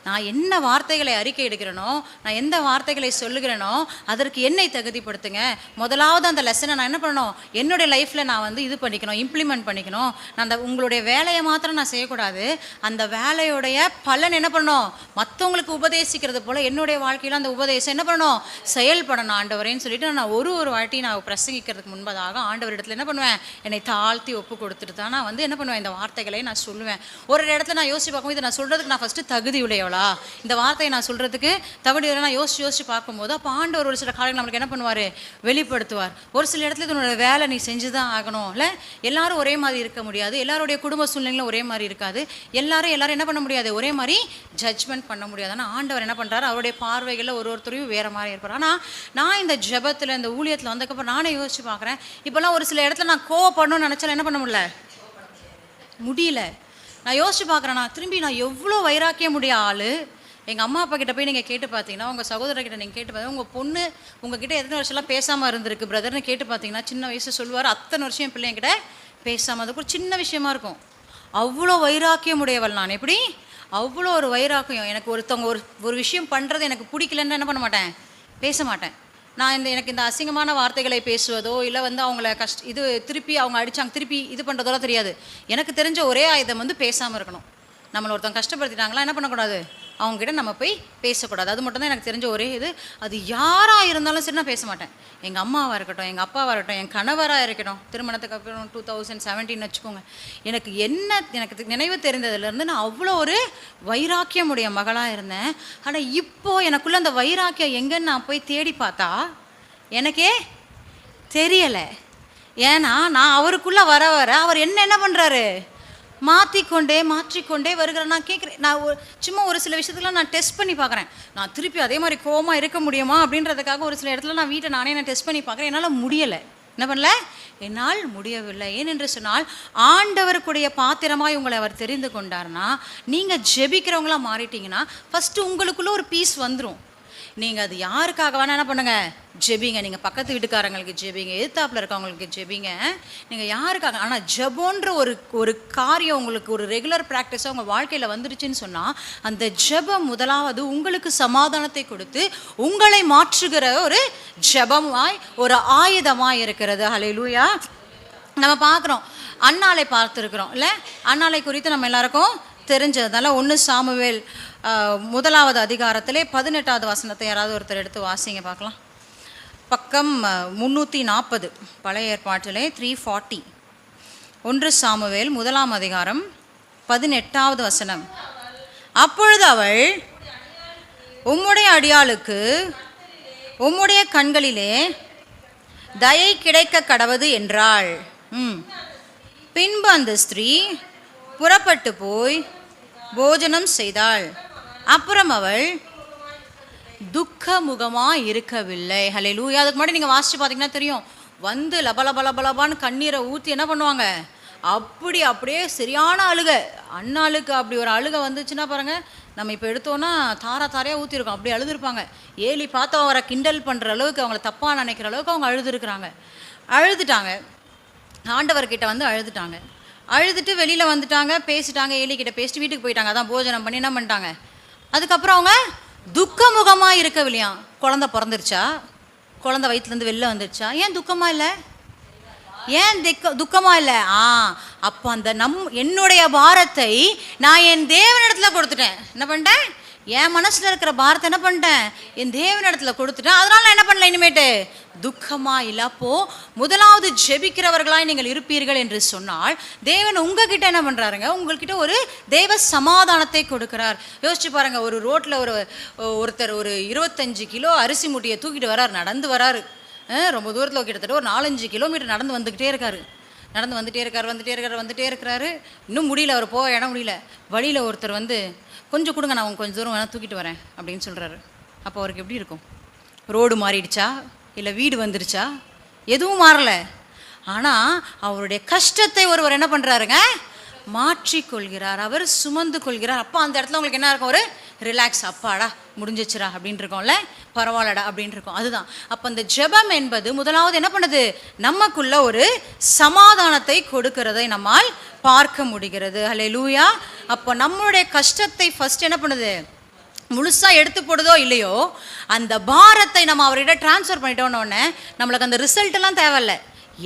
நான் என்ன வார்த்தைகளை அறிக்கை எடுக்கிறேனோ, நான் எந்த வார்த்தைகளை சொல்லுகிறேனோ அதற்கு என்னை தகுதிப்படுத்துங்க. முதலாவது அந்த லெசனை நான் என்ன பண்ணணும், என்னுடைய லைஃப்பில் நான் இது பண்ணிக்கணும், இம்ப்ளிமெண்ட் பண்ணிக்கணும். நான் உங்களுடைய வேலையை மாத்திரம் நான் செய்யக்கூடாது, அந்த வேலையுடைய பலன் என்ன பண்ணணும், மற்றவங்களுக்கு உபதேசிக்கிறது போல் என்னுடைய வாழ்க்கையில் அந்த உபதேசம் என்ன பண்ணணும், செயல்படணும் ஆண்டவரேன்னு சொல்லிட்டு நான் ஒரு வாட்டி நான் பிரசங்கிக்கிறதுக்கு முன்பதாக ஆண்டவர் இடத்துல என்ன பண்ணுவேன், என்னை தாழ்த்தி ஒப்பு கொடுத்துட்டு தான் நான் என்ன பண்ணுவேன், இந்த வார்த்தைகளை வார்த்தையை நான் சொல்லுவேன். ஒரு இடத்துல நான் யோசிச்சு பார்க்கும்போது இதை நான் சொல்கிறதுக்கு நான் ஃபஸ்ட்டு தகுதி உடையவளா, இந்த வார்த்தையை நான் சொல்கிறதுக்கு தகுதி உடைய நான் யோசிச்சு பார்க்கும்போது அப்போ ஆண்டவர் ஒரு சில காரியங்கள் நம்மளுக்கு என்ன பண்ணுவார், வெளிப்படுத்துவார். ஒரு சில இடத்துல இதனோட வேலை நீ செஞ்சு தான் ஆகணும். இல்லை எல்லாரும் ஒரே மாதிரி இருக்க முடியாது, எல்லாருடைய குடும்ப சூழ்நிலைகளும் ஒரே மாதிரி இருக்காது, எல்லாரும் என்ன பண்ண முடியாது, ஒரே மாதிரி ஜட்ஜ்மெண்ட் பண்ண முடியாது. ஆனால் ஆண்டவர் என்ன பண்ணுறாரு, அவருடைய பார்வைகளில் ஒருத்தரையும் வேறு மாதிரி இருப்பார். ஆனால் நான் இந்த ஜெபத்தில் இந்த ஊழியத்தில் வந்ததுக்கப்புறம் நானே யோசிச்சு பார்க்குறேன், இப்போல்லாம் ஒரு சில இடத்துல நான் கோவப்படணும்னு நினச்சாலும் என்ன பண்ண முடியல. நான் யோசிச்சு பார்க்குறேன், நான் திரும்பி நான் எவ்வளோ வைராக்கியம் முடிய ஆள். எங்கள் அம்மா அப்பா கிட்ட போய் நீங்கள் கேட்டு பார்த்தீங்கன்னா, உங்கள் சகோதரர்கிட்ட நீங்கள் கேட்டு பார்த்தீங்கன்னா, உங்கள் பொண்ணு உங்ககிட்ட எத்தனை வருஷம்லாம் பேசாமல் இருந்திருக்கு பிரதர்னு கேட்டு பார்த்தீங்கன்னா, சின்ன வயசு சொல்லுவார், அத்தனை வருஷம் என் பிள்ளைங்கிட்ட பேசாமல். அதுக்கு ஒரு சின்ன விஷயமா இருக்கும். அவ்வளோ வைராக்கியம் உடையவள் நான். எப்படி அவ்வளோ ஒரு வைராக்கியம். எனக்கு ஒருத்தவங்க ஒரு விஷயம் பண்ணுறது எனக்கு பிடிக்கலன்னு என்ன பண்ண மாட்டேன், பேச மாட்டேன். நான் எனக்கு இந்த அசிங்கமான வார்த்தைகளை பேசுவதோ இல்லை அவங்கள இது திருப்பி அவங்க அடித்தாங்க திருப்பி இது பண்ணுறதோலாம் தெரியாது. எனக்கு தெரிஞ்ச ஒரே ஆயுதம் பேசாமல் இருக்கணும். நம்மளை ஒருத்தவங்க கஷ்டப்படுத்திட்டாங்களா என்ன பண்ணக்கூடாது, அவங்ககிட்ட நம்ம போய் பேசக்கூடாது. அது மட்டும் தான் எனக்கு தெரிஞ்ச ஒரே இது. அது யாராக இருந்தாலும் சரி நான் பேச மாட்டேன். எங்கள் அம்மாவாக இருக்கட்டும், எங்கள் அப்பாவாக இருக்கட்டும், என் கணவராக இருக்கட்டும். திருமணத்துக்கு அப்புறம் 2017 வச்சுக்கோங்க. எனக்கு நினைவு தெரிந்ததுலேருந்து நான் அவ்வளோ ஒரு வைராக்கியமுடைய மகளாக இருந்தேன். ஆனால் இப்போது எனக்குள்ளே அந்த வைராக்கியம் எங்கன்னு நான் போய் தேடி பார்த்தா எனக்கே தெரியலை. ஏன்னா நான் அவருக்குள்ளே வர அவர் என்ன பண்ணுறாரு, மாற்றிக்கொண்டே வருகிறேன். நான் கேட்குறேன், நான் சும்மா ஒரு சில விஷயத்துலாம் நான் டெஸ்ட் பண்ணி பார்க்குறேன். நான் திருப்பி அதே மாதிரி கோவமாக இருக்க முடியுமா அப்படின்றதுக்காக ஒரு சில இடத்துல நான் வீட்டை நான் டெஸ்ட் பண்ணி பார்க்குறேன். என்னால் முடியலை. என்ன பண்ணல, என்னால் முடியவில்லை. ஏனென்று சொன்னால் ஆண்டவருக்குடைய பாத்திரமாய் உங்களை அவர் தெரிந்து கொண்டார்னா, நீங்கள் ஜெபிக்கிறவங்களாம் மாறிட்டீங்கன்னா ஃபஸ்ட்டு உங்களுக்குள்ளே ஒரு பீஸ் வந்துடும். நீங்கள் அது யாருக்காக வேணால் என்ன பண்ணுங்கள், ஜெபிங்க. நீங்கள் பக்கத்து வீட்டுக்காரங்களுக்கு ஜெபிங்க, எதிர்த்தாப்பில் இருக்கவங்களுக்கு ஜெபிங்க, நீங்கள் யாருக்காக. ஆனால் ஜெபோன்ற ஒரு காரியம் உங்களுக்கு ஒரு ரெகுலர் ப்ராக்டிஸாக உங்கள் வாழ்க்கையில் வந்துடுச்சுன்னு சொன்னால் அந்த ஜெபம் முதலாவது உங்களுக்கு சமாதானத்தை கொடுத்து உங்களை மாற்றுகிற ஒரு ஜெபமாய் ஒரு ஆயுதமாய் இருக்கிறது. ஹல்லேலூயா. நம்ம பார்க்குறோம், அன்னாளை பார்த்துருக்குறோம் இல்லை, அன்னாளை குறித்து நம்ம எல்லாருக்கும் தெரிஞ்சதுனால 1 சாமுவேல் 1வது அதிகாரத்திலே 18வது வசனத்தை யாராவது ஒருத்தர் எடுத்து வாசிங்க பார்க்கலாம். பக்கம் 340 பழைய ஏற்பாட்டிலே 340. 1 சாமுவேல் 1ஆம் அதிகாரம் 18வது வசனம். அப்பொழுது அவள், உம்முடைய அடியாளுக்கு உம்முடைய கண்களிலே தயை கிடைக்க கடவது என்றாள். பின்பு அந்த ஸ்திரீ புறப்பட்டு போய் போஜனம் செய்தாள். அப்புறம் அவள் துக்கமுகமாக இருக்கவில்லை. ஹல்லேலூயா. அதுக்கு முன்னாடி நீங்கள் வாசித்து பார்த்தீங்கன்னா தெரியும், வந்து லபலபலபலபான்னு கண்ணீரை ஊற்றி என்ன பண்ணுவாங்க, அப்படியே சரியான அழுகை. அண்ணாளுக்கு அப்படி ஒரு அழுகை வந்துச்சுன்னா பாருங்கள், நம்ம இப்போ எடுத்தோன்னா தாரையாக ஊற்றிருக்கோம், அப்படி அழுதுருப்பாங்க. ஏலி பார்த்து அவரை கிண்டல் பண்ணுற அளவுக்கு, அவங்கள தப்பாக நினைக்கிற அளவுக்கு அவங்க அழுதுட்டாங்க. ஆண்டவர்கிட்ட வந்து அழுதுட்டாங்க. அழுதுட்டு வெளியில் வந்துட்டாங்க, பேசிட்டாங்க, ஏலிக்கிட்ட பேசிட்டு வீட்டுக்கு போயிட்டாங்க. அதான் போஜனம் பண்ணி என்ன பண்ணிட்டாங்க. அதுக்கப்புறம் அவங்க துக்கமுகமாக இருக்கவில்லையா. குழந்தை பிறந்துருச்சா, குழந்தை வயிற்றுலேருந்து வெளில வந்துருச்சா, ஏன் துக்கமாக இல்லை, ஏன் துக்கமாக இல்லை? அப்போ அந்த என்னுடைய பாரத்தை நான் என் தேவனிடத்தில் கொடுத்துட்டேன். என்ன பண்ணிட்டேன், என் மனசில் இருக்கிற பாரத்தை என்ன பண்ணிட்டேன், என் தேவனிடத்தில் கொடுத்துட்டேன். அதனால நான் என்ன பண்ணல, இனிமேட்டு துக்கமாக இல்லை. அப்போது முதலாவது ஜெபிக்கிறவர்களாய் நீங்கள் இருப்பீர்கள் என்று சொன்னால் தேவன் உங்ககிட்ட என்ன பண்ணுறாருங்க, உங்கள்கிட்ட ஒரு தேவ சமாதானத்தை கொடுக்குறார். யோசிச்சு பாருங்கள், ஒரு ரோட்டில் ஒருத்தர் ஒரு 25 கிலோ அரிசி மூட்டையை தூக்கிட்டு நடந்து வராரு. ரொம்ப தூரத்தில் கிட்டத்தட்ட ஒரு 4-5 கிலோமீட்டர் நடந்து வந்துட்டே இருக்கிறாரு. இன்னும் முடியல, அவர் போக இடம் முடியல. வழியில் ஒருத்தர் வந்து, கொஞ்சம் கொடுங்க, நான் கொஞ்சம் தூரம் வேணால் தூக்கிட்டு வரேன் அப்படின்னு சொல்கிறாரு. அப்போ அவருக்கு எப்படி இருக்கும்? ரோடு மாறிடுச்சா, இல்லை வீடு வந்துருச்சா? எதுவும் மாறலை. ஆனால் அவருடைய கஷ்டத்தை ஒருவர் என்ன பண்ணுறாருங்க, மாற்றிக்கொள்கிறார், அவர் சுமந்து கொள்கிறார். அப்போ அந்த இடத்துல உங்களுக்கு என்ன இருக்கும், ஒரு ரிலாக்ஸ், அப்பாடா முடிஞ்சிச்சுரா அப்படின்னு இருக்கோம்ல, பரவாயில்லடா அப்படின்னு இருக்கும். அதுதான் அப்போ அந்த ஜெபம் என்பது முதலாவது என்ன பண்ணுது, நமக்குள்ள ஒரு சமாதானத்தை கொடுக்கிறதை நம்மால் பார்க்க முடிகிறது. ஹல்லேலூயா. அப்போ நம்மளுடைய கஷ்டத்தை ஃபர்ஸ்ட் என்ன பண்ணுது, முழுசாக எடுத்து போடுதோ இல்லையோ, அந்த பாரத்தை நம்ம அவர்கிட்ட டிரான்ஸ்ஃபர் பண்ணிட்டோன்னே நம்மளுக்கு அந்த ரிசல்ட் எல்லாம் தேவையில்லை.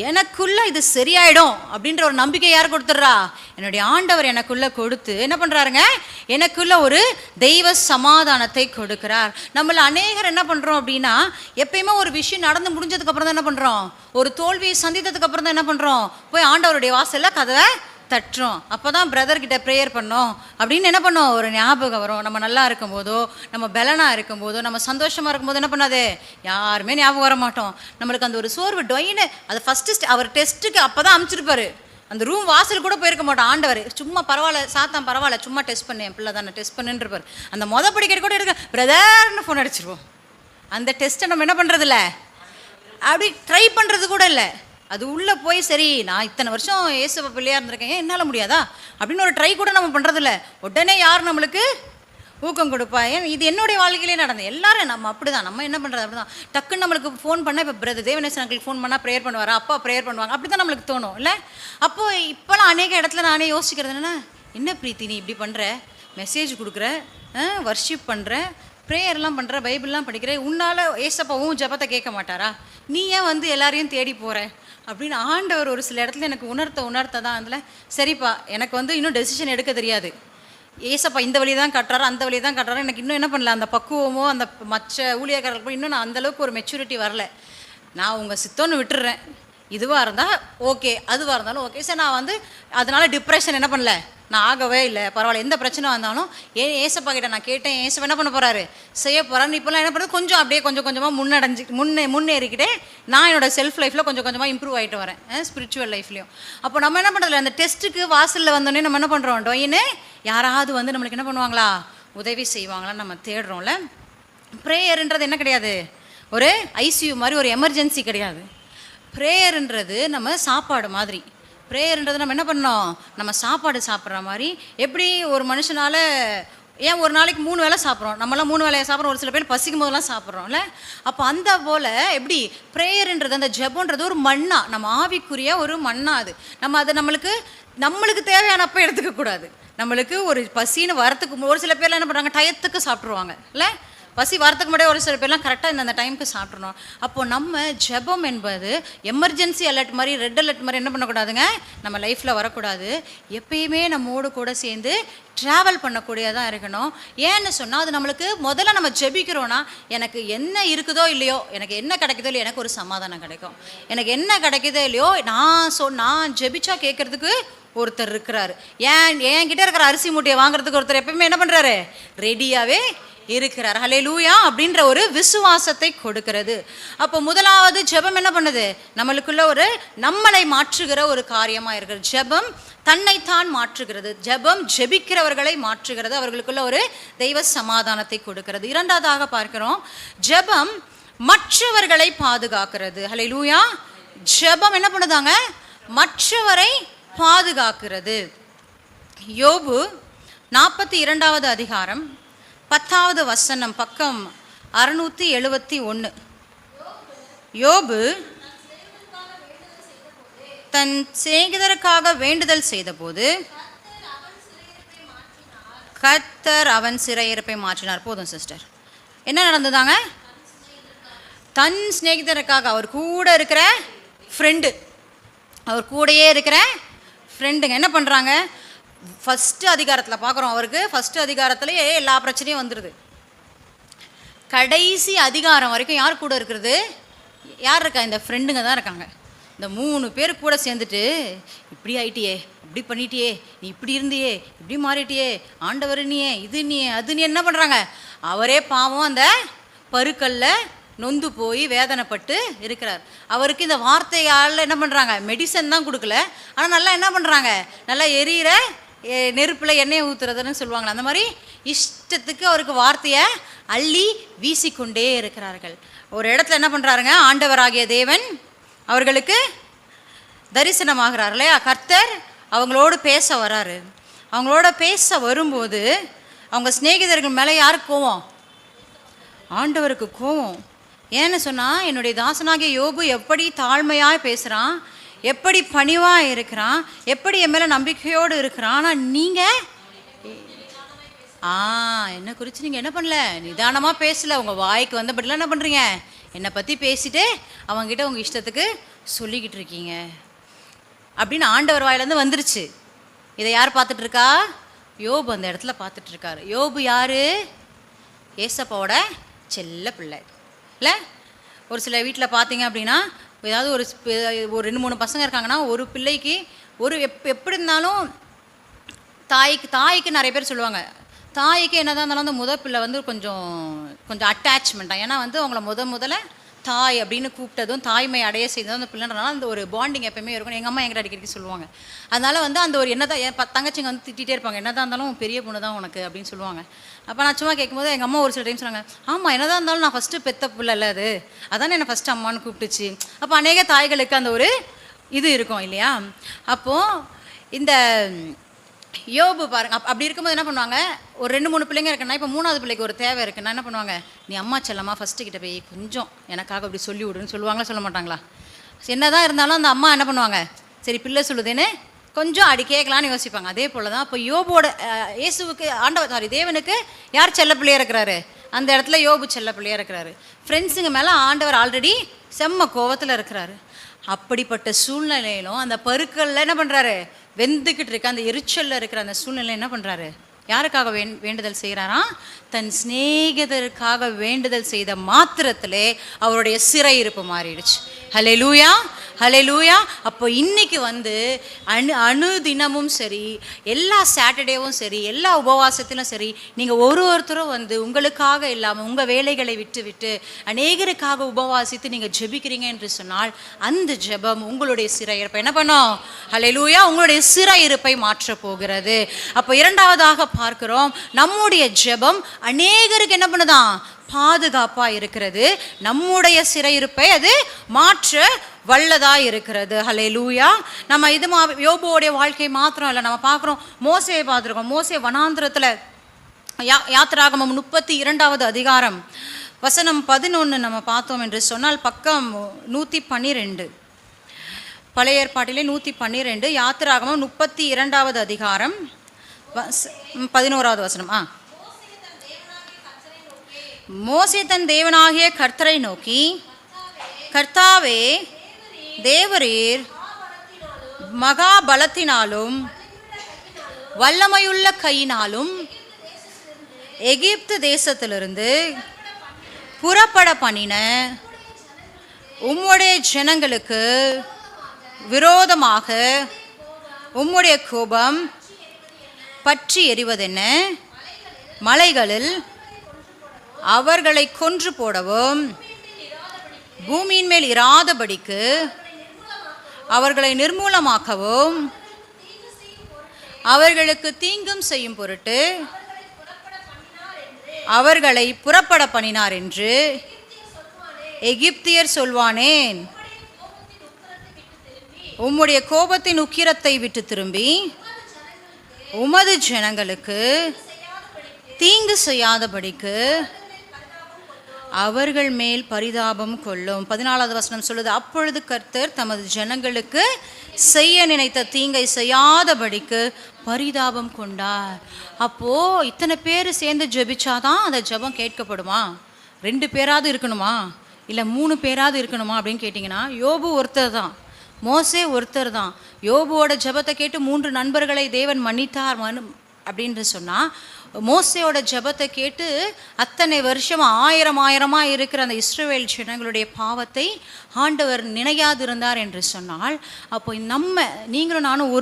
எனக்குள்ள இது சரியாயிடும் அப்படின்ற ஒரு நம்பிக்கை யார் கொடுத்துட்றா, என்னுடைய ஆண்டவர் எனக்குள்ள கொடுத்து என்ன பண்ணுறாருங்க, எனக்குள்ள ஒரு தெய்வ சமாதானத்தை கொடுக்கிறார். நம்மள அநேகர் என்ன பண்ணுறோம் அப்படின்னா, எப்பயுமே ஒரு விஷயம் நடந்து முடிஞ்சதுக்கு அப்புறம் தான் என்ன பண்ணுறோம், ஒரு தோல்வியை சந்தித்ததுக்கு அப்புறம் தான் என்ன பண்ணுறோம், போய் ஆண்டவருடைய வாசலில் கதவை தட்டுறோம். அப்போ தான் பிரதர்கிட்ட ப்ரேயர் பண்ணோம் அப்படின்னு என்ன பண்ணோம், ஒரு ஞாபகம் வரும். நம்ம நல்லா இருக்கும்போதோ, நம்ம பலனாக இருக்கும்போதோ, நம்ம சந்தோஷமாக இருக்கும்போது என்ன பண்ணாது, யாருமே ஞாபகம் வர மாட்டோம். நம்மளுக்கு அந்த ஒரு சோர்வு டொயின்னு அது ஃபஸ்ட்டு அவர் டெஸ்ட்டுக்கு அப்போ தான் அனுப்பிச்சிருப்பாரு. அந்த ரூம் வாசல் கூட போயிருக்க மாட்டோம் ஆண்டவர். சும்மா பரவாயில்ல சாத்தான் பரவாயில்ல, சும்மா டெஸ்ட் பண்ணேன், பிள்ளை தானே டெஸ்ட் பண்ணுன்றப்பார். அந்த படிக்கிற கூட இருக்க பிரதர்னு ஃபோன் அடிச்சிருவோம். அந்த டெஸ்ட்டை நம்ம என்ன பண்ணுறதில்ல, அப்படி ட்ரை பண்ணுறது கூட இல்லை. அது உள்ளே போய் சரி நான் இத்தனை வருஷம் இயேசுவ பிள்ளையாக இருந்திருக்கேன், ஏன் என்னால் முடியாதா அப்படின்னு ஒரு ட்ரை கூட நம்ம பண்ணுறதில்ல. உடனே யார் நம்மளுக்கு ஊக்கம் கொடுப்பா. ஏன் இது என்னுடைய வாழ்க்கையிலே நடந்தது. எல்லாரும் நம்ம அப்படி தான், நம்ம என்ன பண்ணுறது அப்படி தான். டக்குன்னு நம்மளுக்கு ஃபோன் பண்ணால், இப்போ பிரதர் தேவநேசன் அங்கிளுக்கு ஃபோன் பண்ணால் ப்ரேயர் பண்ணுவாரா, அப்பா ப்ரேயர் பண்ணுவாங்க, அப்படி தான் நம்மளுக்கு தோணும் இல்லை. அப்போது இப்போலாம் அநேக இடத்துல நானே யோசிக்கிறது என்னென்னா, என்ன பிரீத்தி நீ இப்படி பண்ணுற, மெசேஜ் கொடுக்குற, வர்ஷிப் பண்ணுற, ப்ரேயர்லாம் பண்ணுற, பைபிள்லாம் படிக்கிற, உன்னால் ஏசப்பாவும் ஜபத்தை கேட்க மாட்டாரா, நீ ஏன் வந்து எல்லாரையும் தேடி போகிற அப்படின்னு ஆண்டவர் ஒரு சில இடத்துல எனக்கு உணர்த்த தான். அதில் சரிப்பா எனக்கு வந்து இன்னும் டெசிஷன் எடுக்க தெரியாது, ஏசப்பா இந்த வழி தான் கட்டுறாரு அந்த வழி தான் கட்டுறாரு, எனக்கு இன்னும் என்ன பண்ணல அந்த பக்குவமோ அந்த மற்ற ஊழியக்காரர்களுக்கும் இன்னும் நான் அந்தளவுக்கு ஒரு மெச்சூரிட்டி வரல. நான் உங்கள் சித்தோன்னு விட்டுடுறேன், இதுவாக இருந்தால் ஓகே அதுவாக இருந்தாலும் ஓகே சார். நான் வந்து அதனால் டிப்ரெஷன் என்ன பண்ணல, நான் ஆகவே இல்லை, பரவாயில்ல எந்த பிரச்சனை வந்தாலும் ஏசப்பா கிட்ட நான் கேட்டேன், ஏசப்பா என்ன பண்ண போகிறாரு செய்ய போகிறாரு. இப்போலாம் என்ன பண்ணுறது, கொஞ்சம் அப்படியே கொஞ்சம் கொஞ்சமாக முன்னேறிக்கிட்டே நான் என்னோடய செல்ஃப் லைஃப்பில் கொஞ்சம் கொஞ்சமாக இம்ப்ரூவ் ஆகிட்டு வரேன், ஸ்பிரிச்சுவல் லைஃப்லையும். அப்போ நம்ம என்ன பண்ணுறதில்ல, அந்த டெஸ்ட்டுக்கு வாசலில் வந்தோடனே நம்ம என்ன பண்ணுறோம், டொயின்னு யாராவது வந்து நம்மளுக்கு என்ன பண்ணுவாங்களா, உதவி செய்வாங்களான்னு நம்ம தேடுறோம்ல. ப்ரேயர்ன்றது என்ன கிடையாது, ஒரு ஐசியூ மாதிரி ஒரு எமர்ஜென்சி கிடையாது. ப்ரேயர்ன்றது நம்ம சாப்பாடு மாதிரி. ப்ரேயர்ன்றது நம்ம என்ன பண்ணோம், நம்ம சாப்பாடு சாப்பிட்ற மாதிரி. எப்படி ஒரு மனுஷனால் ஏன் ஒரு நாளைக்கு 3 வேளை சாப்பிட்றோம், நம்மளாம் 3 வேளையை சாப்பிட்றோம், ஒரு சில பேர் பசிக்கும் போதெல்லாம் சாப்பிட்றோம்ல. அப்போ அந்த போல் எப்படி ப்ரேயர்ன்றது அந்த ஜெபன்றது ஒரு மண்ணா, நம்ம ஆவிக்குரிய ஒரு மண்ணா. அது நம்ம அதை நம்மளுக்கு தேவையானப்போ எடுத்துக்கக்கூடாது. நம்மளுக்கு ஒரு பசின்னு வரத்துக்கு ஒரு சில பேர்லாம் என்ன பண்ணுறாங்க, டயத்துக்கு சாப்பிட்ருவாங்க இல்லை, பசி வரத்துக்கு முன்னாடியே ஒரு சில பேர்லாம் கரெக்டாக இந்த டைமுக்கு சாப்பிட்றணும். அப்போது நம்ம ஜெபம் என்பது எமர்ஜென்சி அலர்ட் மாதிரி, ரெட் அலர்ட் மாதிரி என்ன பண்ணக்கூடாதுங்க, நம்ம லைஃப்பில் வரக்கூடாது. எப்பயுமே நம்மோடு கூட சேர்ந்து ட்ராவல் பண்ணக்கூடியதாக இருக்கணும். ஏன்னு சொன்னால் அது நம்மளுக்கு முதல்ல நம்ம ஜெபிக்கிறோன்னா, எனக்கு என்ன இருக்குதோ இல்லையோ, எனக்கு என்ன கிடைக்குதோ இல்லையோ, எனக்கு ஒரு சமாதானம் கிடைக்கும். எனக்கு என்ன கிடைக்குதோ இல்லையோ, நான் ஜெபிச்சா கேட்குறதுக்கு ஒருத்தர் இருக்கிறாரு. என்கிட்ட இருக்கிற அரிசி மூட்டையை வாங்குறதுக்கு ஒருத்தர் எப்பயுமே என்ன பண்ணுறாரு, ரெடியாகவே இருக்கிறார். ஹல்லேலூயா அப்படின்ற ஒரு விசுவாசத்தை கொடுக்கிறது. அப்போ முதலாவது ஜெபம் என்ன பண்ணுது, நம்மளுக்குள்ள ஒரு நம்மளை மாற்றுகிற ஒரு காரியமாக இருக்கிறது. ஜெபம் தன்னைத்தான் மாற்றுகிறது, ஜெபம் ஜெபிக்கிறவர்களை மாற்றுகிறது, அவர்களுக்குள்ள ஒரு தெய்வ சமாதானத்தை கொடுக்கிறது. இரண்டாவதாக பார்க்கிறோம், ஜெபம் மற்றவர்களை பாதுகாக்கிறது. ஹல்லேலூயா. ஜெபம் என்ன பண்ணுதாங்க, மற்றவரை பாதுகாக்கிறது. யோபு 42வது அதிகாரம் 10வது வசனம், பக்கம் 671. யோபு தன் சிநேகிதருக்காக வேண்டுதல் செய்தபோது கர்த்தர் அவன் சிறையிருப்பை மாற்றினார். போதும் சிஸ்டர், என்ன நடந்ததாங்க, தன் சிநேகிதருக்காக, அவர் கூட இருக்கிற ஃப்ரெண்டு, அவர் கூடயே இருக்கிற ஃப்ரெண்டுங்க என்ன பண்ணுறாங்க, ஃபஸ்ட்டு அதிகாரத்தில் பார்க்குறோம், அவருக்கு ஃபஸ்ட்டு அதிகாரத்துலேயே எல்லா பிரச்சனையும் வந்துடுது. கடைசி அதிகாரம் வரைக்கும் யார் கூட இருக்கிறது, யார் இருக்கா, இந்த ஃப்ரெண்டுங்க தான் இருக்காங்க. இந்த 3 பேர் கூட சேர்ந்துட்டு, இப்படி ஆயிட்டியே, இப்படி பண்ணிட்டியே, நீ இப்படி இருந்தியே, இப்படி மாறிட்டியே, ஆண்டவர் நீயே, இது நீ அது நீ என்ன பண்ணுறாங்க, அவரே பாவம் அந்த பருக்கல்ல நொந்து போய் வேதனைப்பட்டு இருக்கிறார். அவருக்கு இந்த வார்த்தையால் என்ன பண்ணுறாங்க, மெடிசன் தான் கொடுக்கல, ஆனால் நல்லா என்ன பண்ணுறாங்க, நல்லா எரியிற நெருப்பில் எண்ணெயை ஊற்றுறதுன்னு சொல்லுவாங்களே, அந்த மாதிரி இஷ்டத்துக்கு அவருக்கு வார்த்தையை அள்ளி வீசிக்கொண்டே இருக்கிறார்கள். ஒரு இடத்துல என்ன பண்ணுறாருங்க, ஆண்டவராகிய தேவன் அவர்களுக்கு தரிசனமாகிறார் இல்லையா, கர்த்தர் அவங்களோடு பேச வராரு. அவங்களோட பேச வரும்போது அவங்க சிநேகிதர்கள் மேலே யாருக்கு கோவம், ஆண்டவருக்கு கோவம். ஏன்னு சொன்னால், என்னுடைய தாசனாகிய யோபு எப்படி தாழ்மையாக பேசுகிறான், எப்படி பணிவாக இருக்கிறான், எப்படி என் மேலே நம்பிக்கையோடு இருக்கிறான், ஆனால் நீங்கள் என்னை குறித்து நீங்கள் என்ன பண்ணல, நிதானமாக பேசலை, உங்கள் வாய்க்கு வந்தபடிலாம் என்ன பண்ணுறீங்க, என்னை பற்றி பேசிட்டு அவங்ககிட்ட உங்கள் இஷ்டத்துக்கு சொல்லிக்கிட்டு இருக்கீங்க அப்படின்னு ஆண்டவர் வாயிலேருந்து வந்துருச்சு. இதை யார் பார்த்துட்ருக்கா, யோபு அந்த இடத்துல பார்த்துட்ருக்காரு. யோபு யார், ஏசப்பாவோட செல்ல பிள்ளை இல்லை. ஒரு சில வீட்டில் பார்த்தீங்க அப்படின்னா, ஏதாவது ஒரு 2-3 பசங்க இருக்காங்கன்னா, ஒரு பிள்ளைக்கு ஒரு எப்படி இருந்தாலும் தாய்க்கு நிறைய பேர் சொல்லுவாங்க, தாய்க்கு என்னதான் இருந்தாலும் அந்த பிள்ளை வந்து கொஞ்சம் அட்டாச்மெண்ட்டாக. ஏன்னா வந்து அவங்கள முதல்ல தாய் அப்படின்னு கூப்பிட்டதும் தாய்மை அடைய செய்ததும் அந்த பிள்ளைன்றனால அந்த ஒரு பாண்டிங் எப்பயுமே இருக்கும். எங்கள் அம்மா எங்கிட்ட அடிக்கடி சொல்லுவாங்க. அதனால் வந்து அந்த ஒரு என்னதான் தங்கச்சிங்க வந்து திட்டிகிட்டே இருப்பாங்க, என்னதான் இருந்தாலும் பெரிய பொண்ணு தான் உனக்கு அப்படின்னு சொல்லுவாங்க. அப்போ நான் சும்மா கேட்கும்போது எங்கள் அம்மா ஒரு சில டைம் சொன்னாங்க, ஆமாம் என்னதான் இருந்தாலும் நான் ஃபஸ்ட்டு பெத்த பிள்ளை இல்லை அது, அதானே என்னை ஃபஸ்ட்டு அம்மானு கூப்பிட்டுச்சு. அப்போ அநேக தாய்களுக்கு அந்த ஒரு இது இருக்கும் இல்லையா. அப்போது இந்த யோபு பாருங்க, அப்படி இருக்கும்போது என்ன பண்ணுவாங்க, ஒரு 2-3 பிள்ளைங்க இருக்குன்னா இப்போ 3வது பிள்ளைக்கு ஒரு தேவை இருக்குன்னா என்ன பண்ணுவாங்க, நீ அம்மா செல்லம்மா ஃபஸ்ட்டு கிட்ட போய் கொஞ்சம் எனக்காக அப்படி சொல்லி விடுன்னு சொல்லுவாங்களா சொல்ல மாட்டாங்களா? என்னதான் இருந்தாலும் அந்த அம்மா என்ன பண்ணுவாங்க, சரி பிள்ளை சொல்லுதுன்னு கொஞ்சம் அடி கேட்கலான்னு யோசிப்பாங்க. அதே போல் தான் இப்போ யோபோட இயேசுவுக்கு தேவனுக்கு யார் செல்ல பிள்ளையாக இருக்கிறாரு, அந்த இடத்துல யோபு செல்ல பிள்ளையாக இருக்கிறாரு. ஃப்ரெண்ட்ஸுங்க மேலே ஆண்டவர் ஆல்ரெடி செம்ம கோவத்தில் இருக்கிறாரு. அப்படிப்பட்ட சூழ்நிலையிலும் அந்த பருக்களில் என்ன பண்ணுறாரு, வெந்துக்கிட்டு இருக்க அந்த எரிச்சலில் இருக்கிற அந்த சூழ்நிலை என்ன பண்ணுறாரு, யாருக்காக வேண்டுதல் செய்கிறாராம், தன் சிநேகிதருக்காக வேண்டுதல் செய்த மாத்திரத்திலே அவருடைய சிறையிருப்பு மாறிடுச்சு. ஹல்லேலூயா, ஹல்லேலூயா. அப்போ இன்னைக்கு வந்து அணுதினமும் சரி, எல்லா சாட்டர்டேவும் சரி, எல்லா உபவாசத்திலும் சரி, நீங்கள் ஒருத்தரும் வந்து உங்களுக்காக இல்லாமல் உங்கள் வேலைகளை விட்டு அநேகருக்காக உபவாசித்து நீங்கள் ஜெபிக்கிறீங்க என்று சொன்னால் அந்த ஜெபம் உங்களுடைய சிறையிருப்பை என்ன பண்ணும், ஹல்லேலூயா, உங்களுடைய சிறையிருப்பை மாற்ற போகிறது. அப்போ இரண்டாவதாக பார்க்கிறோம், நம்முடைய ஜெபம் அநேகருக்கு என்ன பண்ணுதான், பாதுகாப்பாக இருக்கிறது. நம்முடைய சிறையிருப்பை அது மாற்ற வல்லதாக இருக்கிறது. ஹல்லேலூயா. நம்ம இது யோபுவோடைய வாழ்க்கை மாத்திரம் இல்லை, நம்ம பார்க்குறோம், மோசேயை பார்த்துருக்கோம். மோசே வனாந்திரத்தில் யாத்திராகமம் 32வது அதிகாரம் வசனம் 11 நம்ம பார்த்தோம் என்று சொன்னால் பக்கம் 112, பழைய ஏற்பாட்டிலே 112, யாத்திராகமம் 32வது அதிகாரம் 11வது வசனம். மோசே தன் தேவனாகிய கர்த்தரை நோக்கி, கர்த்தாவே, தேவரீர் மகா பலத்தினாலும் வல்லமையுள்ள கையினாலும் எகிப்து தேசத்திலிருந்து புறப்பட பண்ணின உம்முடைய ஜனங்களுக்கு விரோதமாக உம்முடைய கோபம் பற்றி எறிவதென்ன, மலைகளில் அவர்களை கொன்று போடவும் பூமியின் மேல் இராதபடிக்கு அவர்களை நிர்மூலமாக்கவும் அவர்களுக்கு தீங்கும் செய்யும் பொருட்டு அவர்களை புறப்பட பண்ணினார் என்று எகிப்தியர் சொல்வானேன். உம்முடைய கோபத்தின் உக்கிரத்தை விட்டு திரும்பி உமது ஜனங்களுக்கு தீங்கு செய்யாதபடிக்கு அவர்கள் மேல் பரிதாபம் கொள்ளும். 14வது வசனம் சொல்லுது, அப்பொழுது கர்த்தர் தமது ஜனங்களுக்கு செய்ய நினைத்த தீங்கை செய்யாதபடிக்கு பரிதாபம் கொண்டார். அப்போது இத்தனை பேர் சேர்ந்து ஜெபிச்சாதான் அந்த ஜெபம் கேட்கப்படுமா, 2 பேராவது இருக்கணுமா, இல்லை 3 பேராவது இருக்கணுமா அப்படின்னு கேட்டிங்கன்னா, யோபு ஒருத்தர் தான், மோசே ஒருத்தர் தான். யோபுவோட ஜெபத்தை கேட்டு 3 நண்பர்களை தேவன் மன்னித்தார் அப்படின்னு சொன்னால், மோசையோட ஜெபத்தை கேட்டு அத்தனை வருஷம் ஆயிரமாக இருக்கிற அந்த இஸ்ரவேல் ஜனங்களுடைய பாவத்தை ஆண்டவர் நினையாதிருந்தார் என்று சொன்னால், அப்போ நீங்களும் நானும்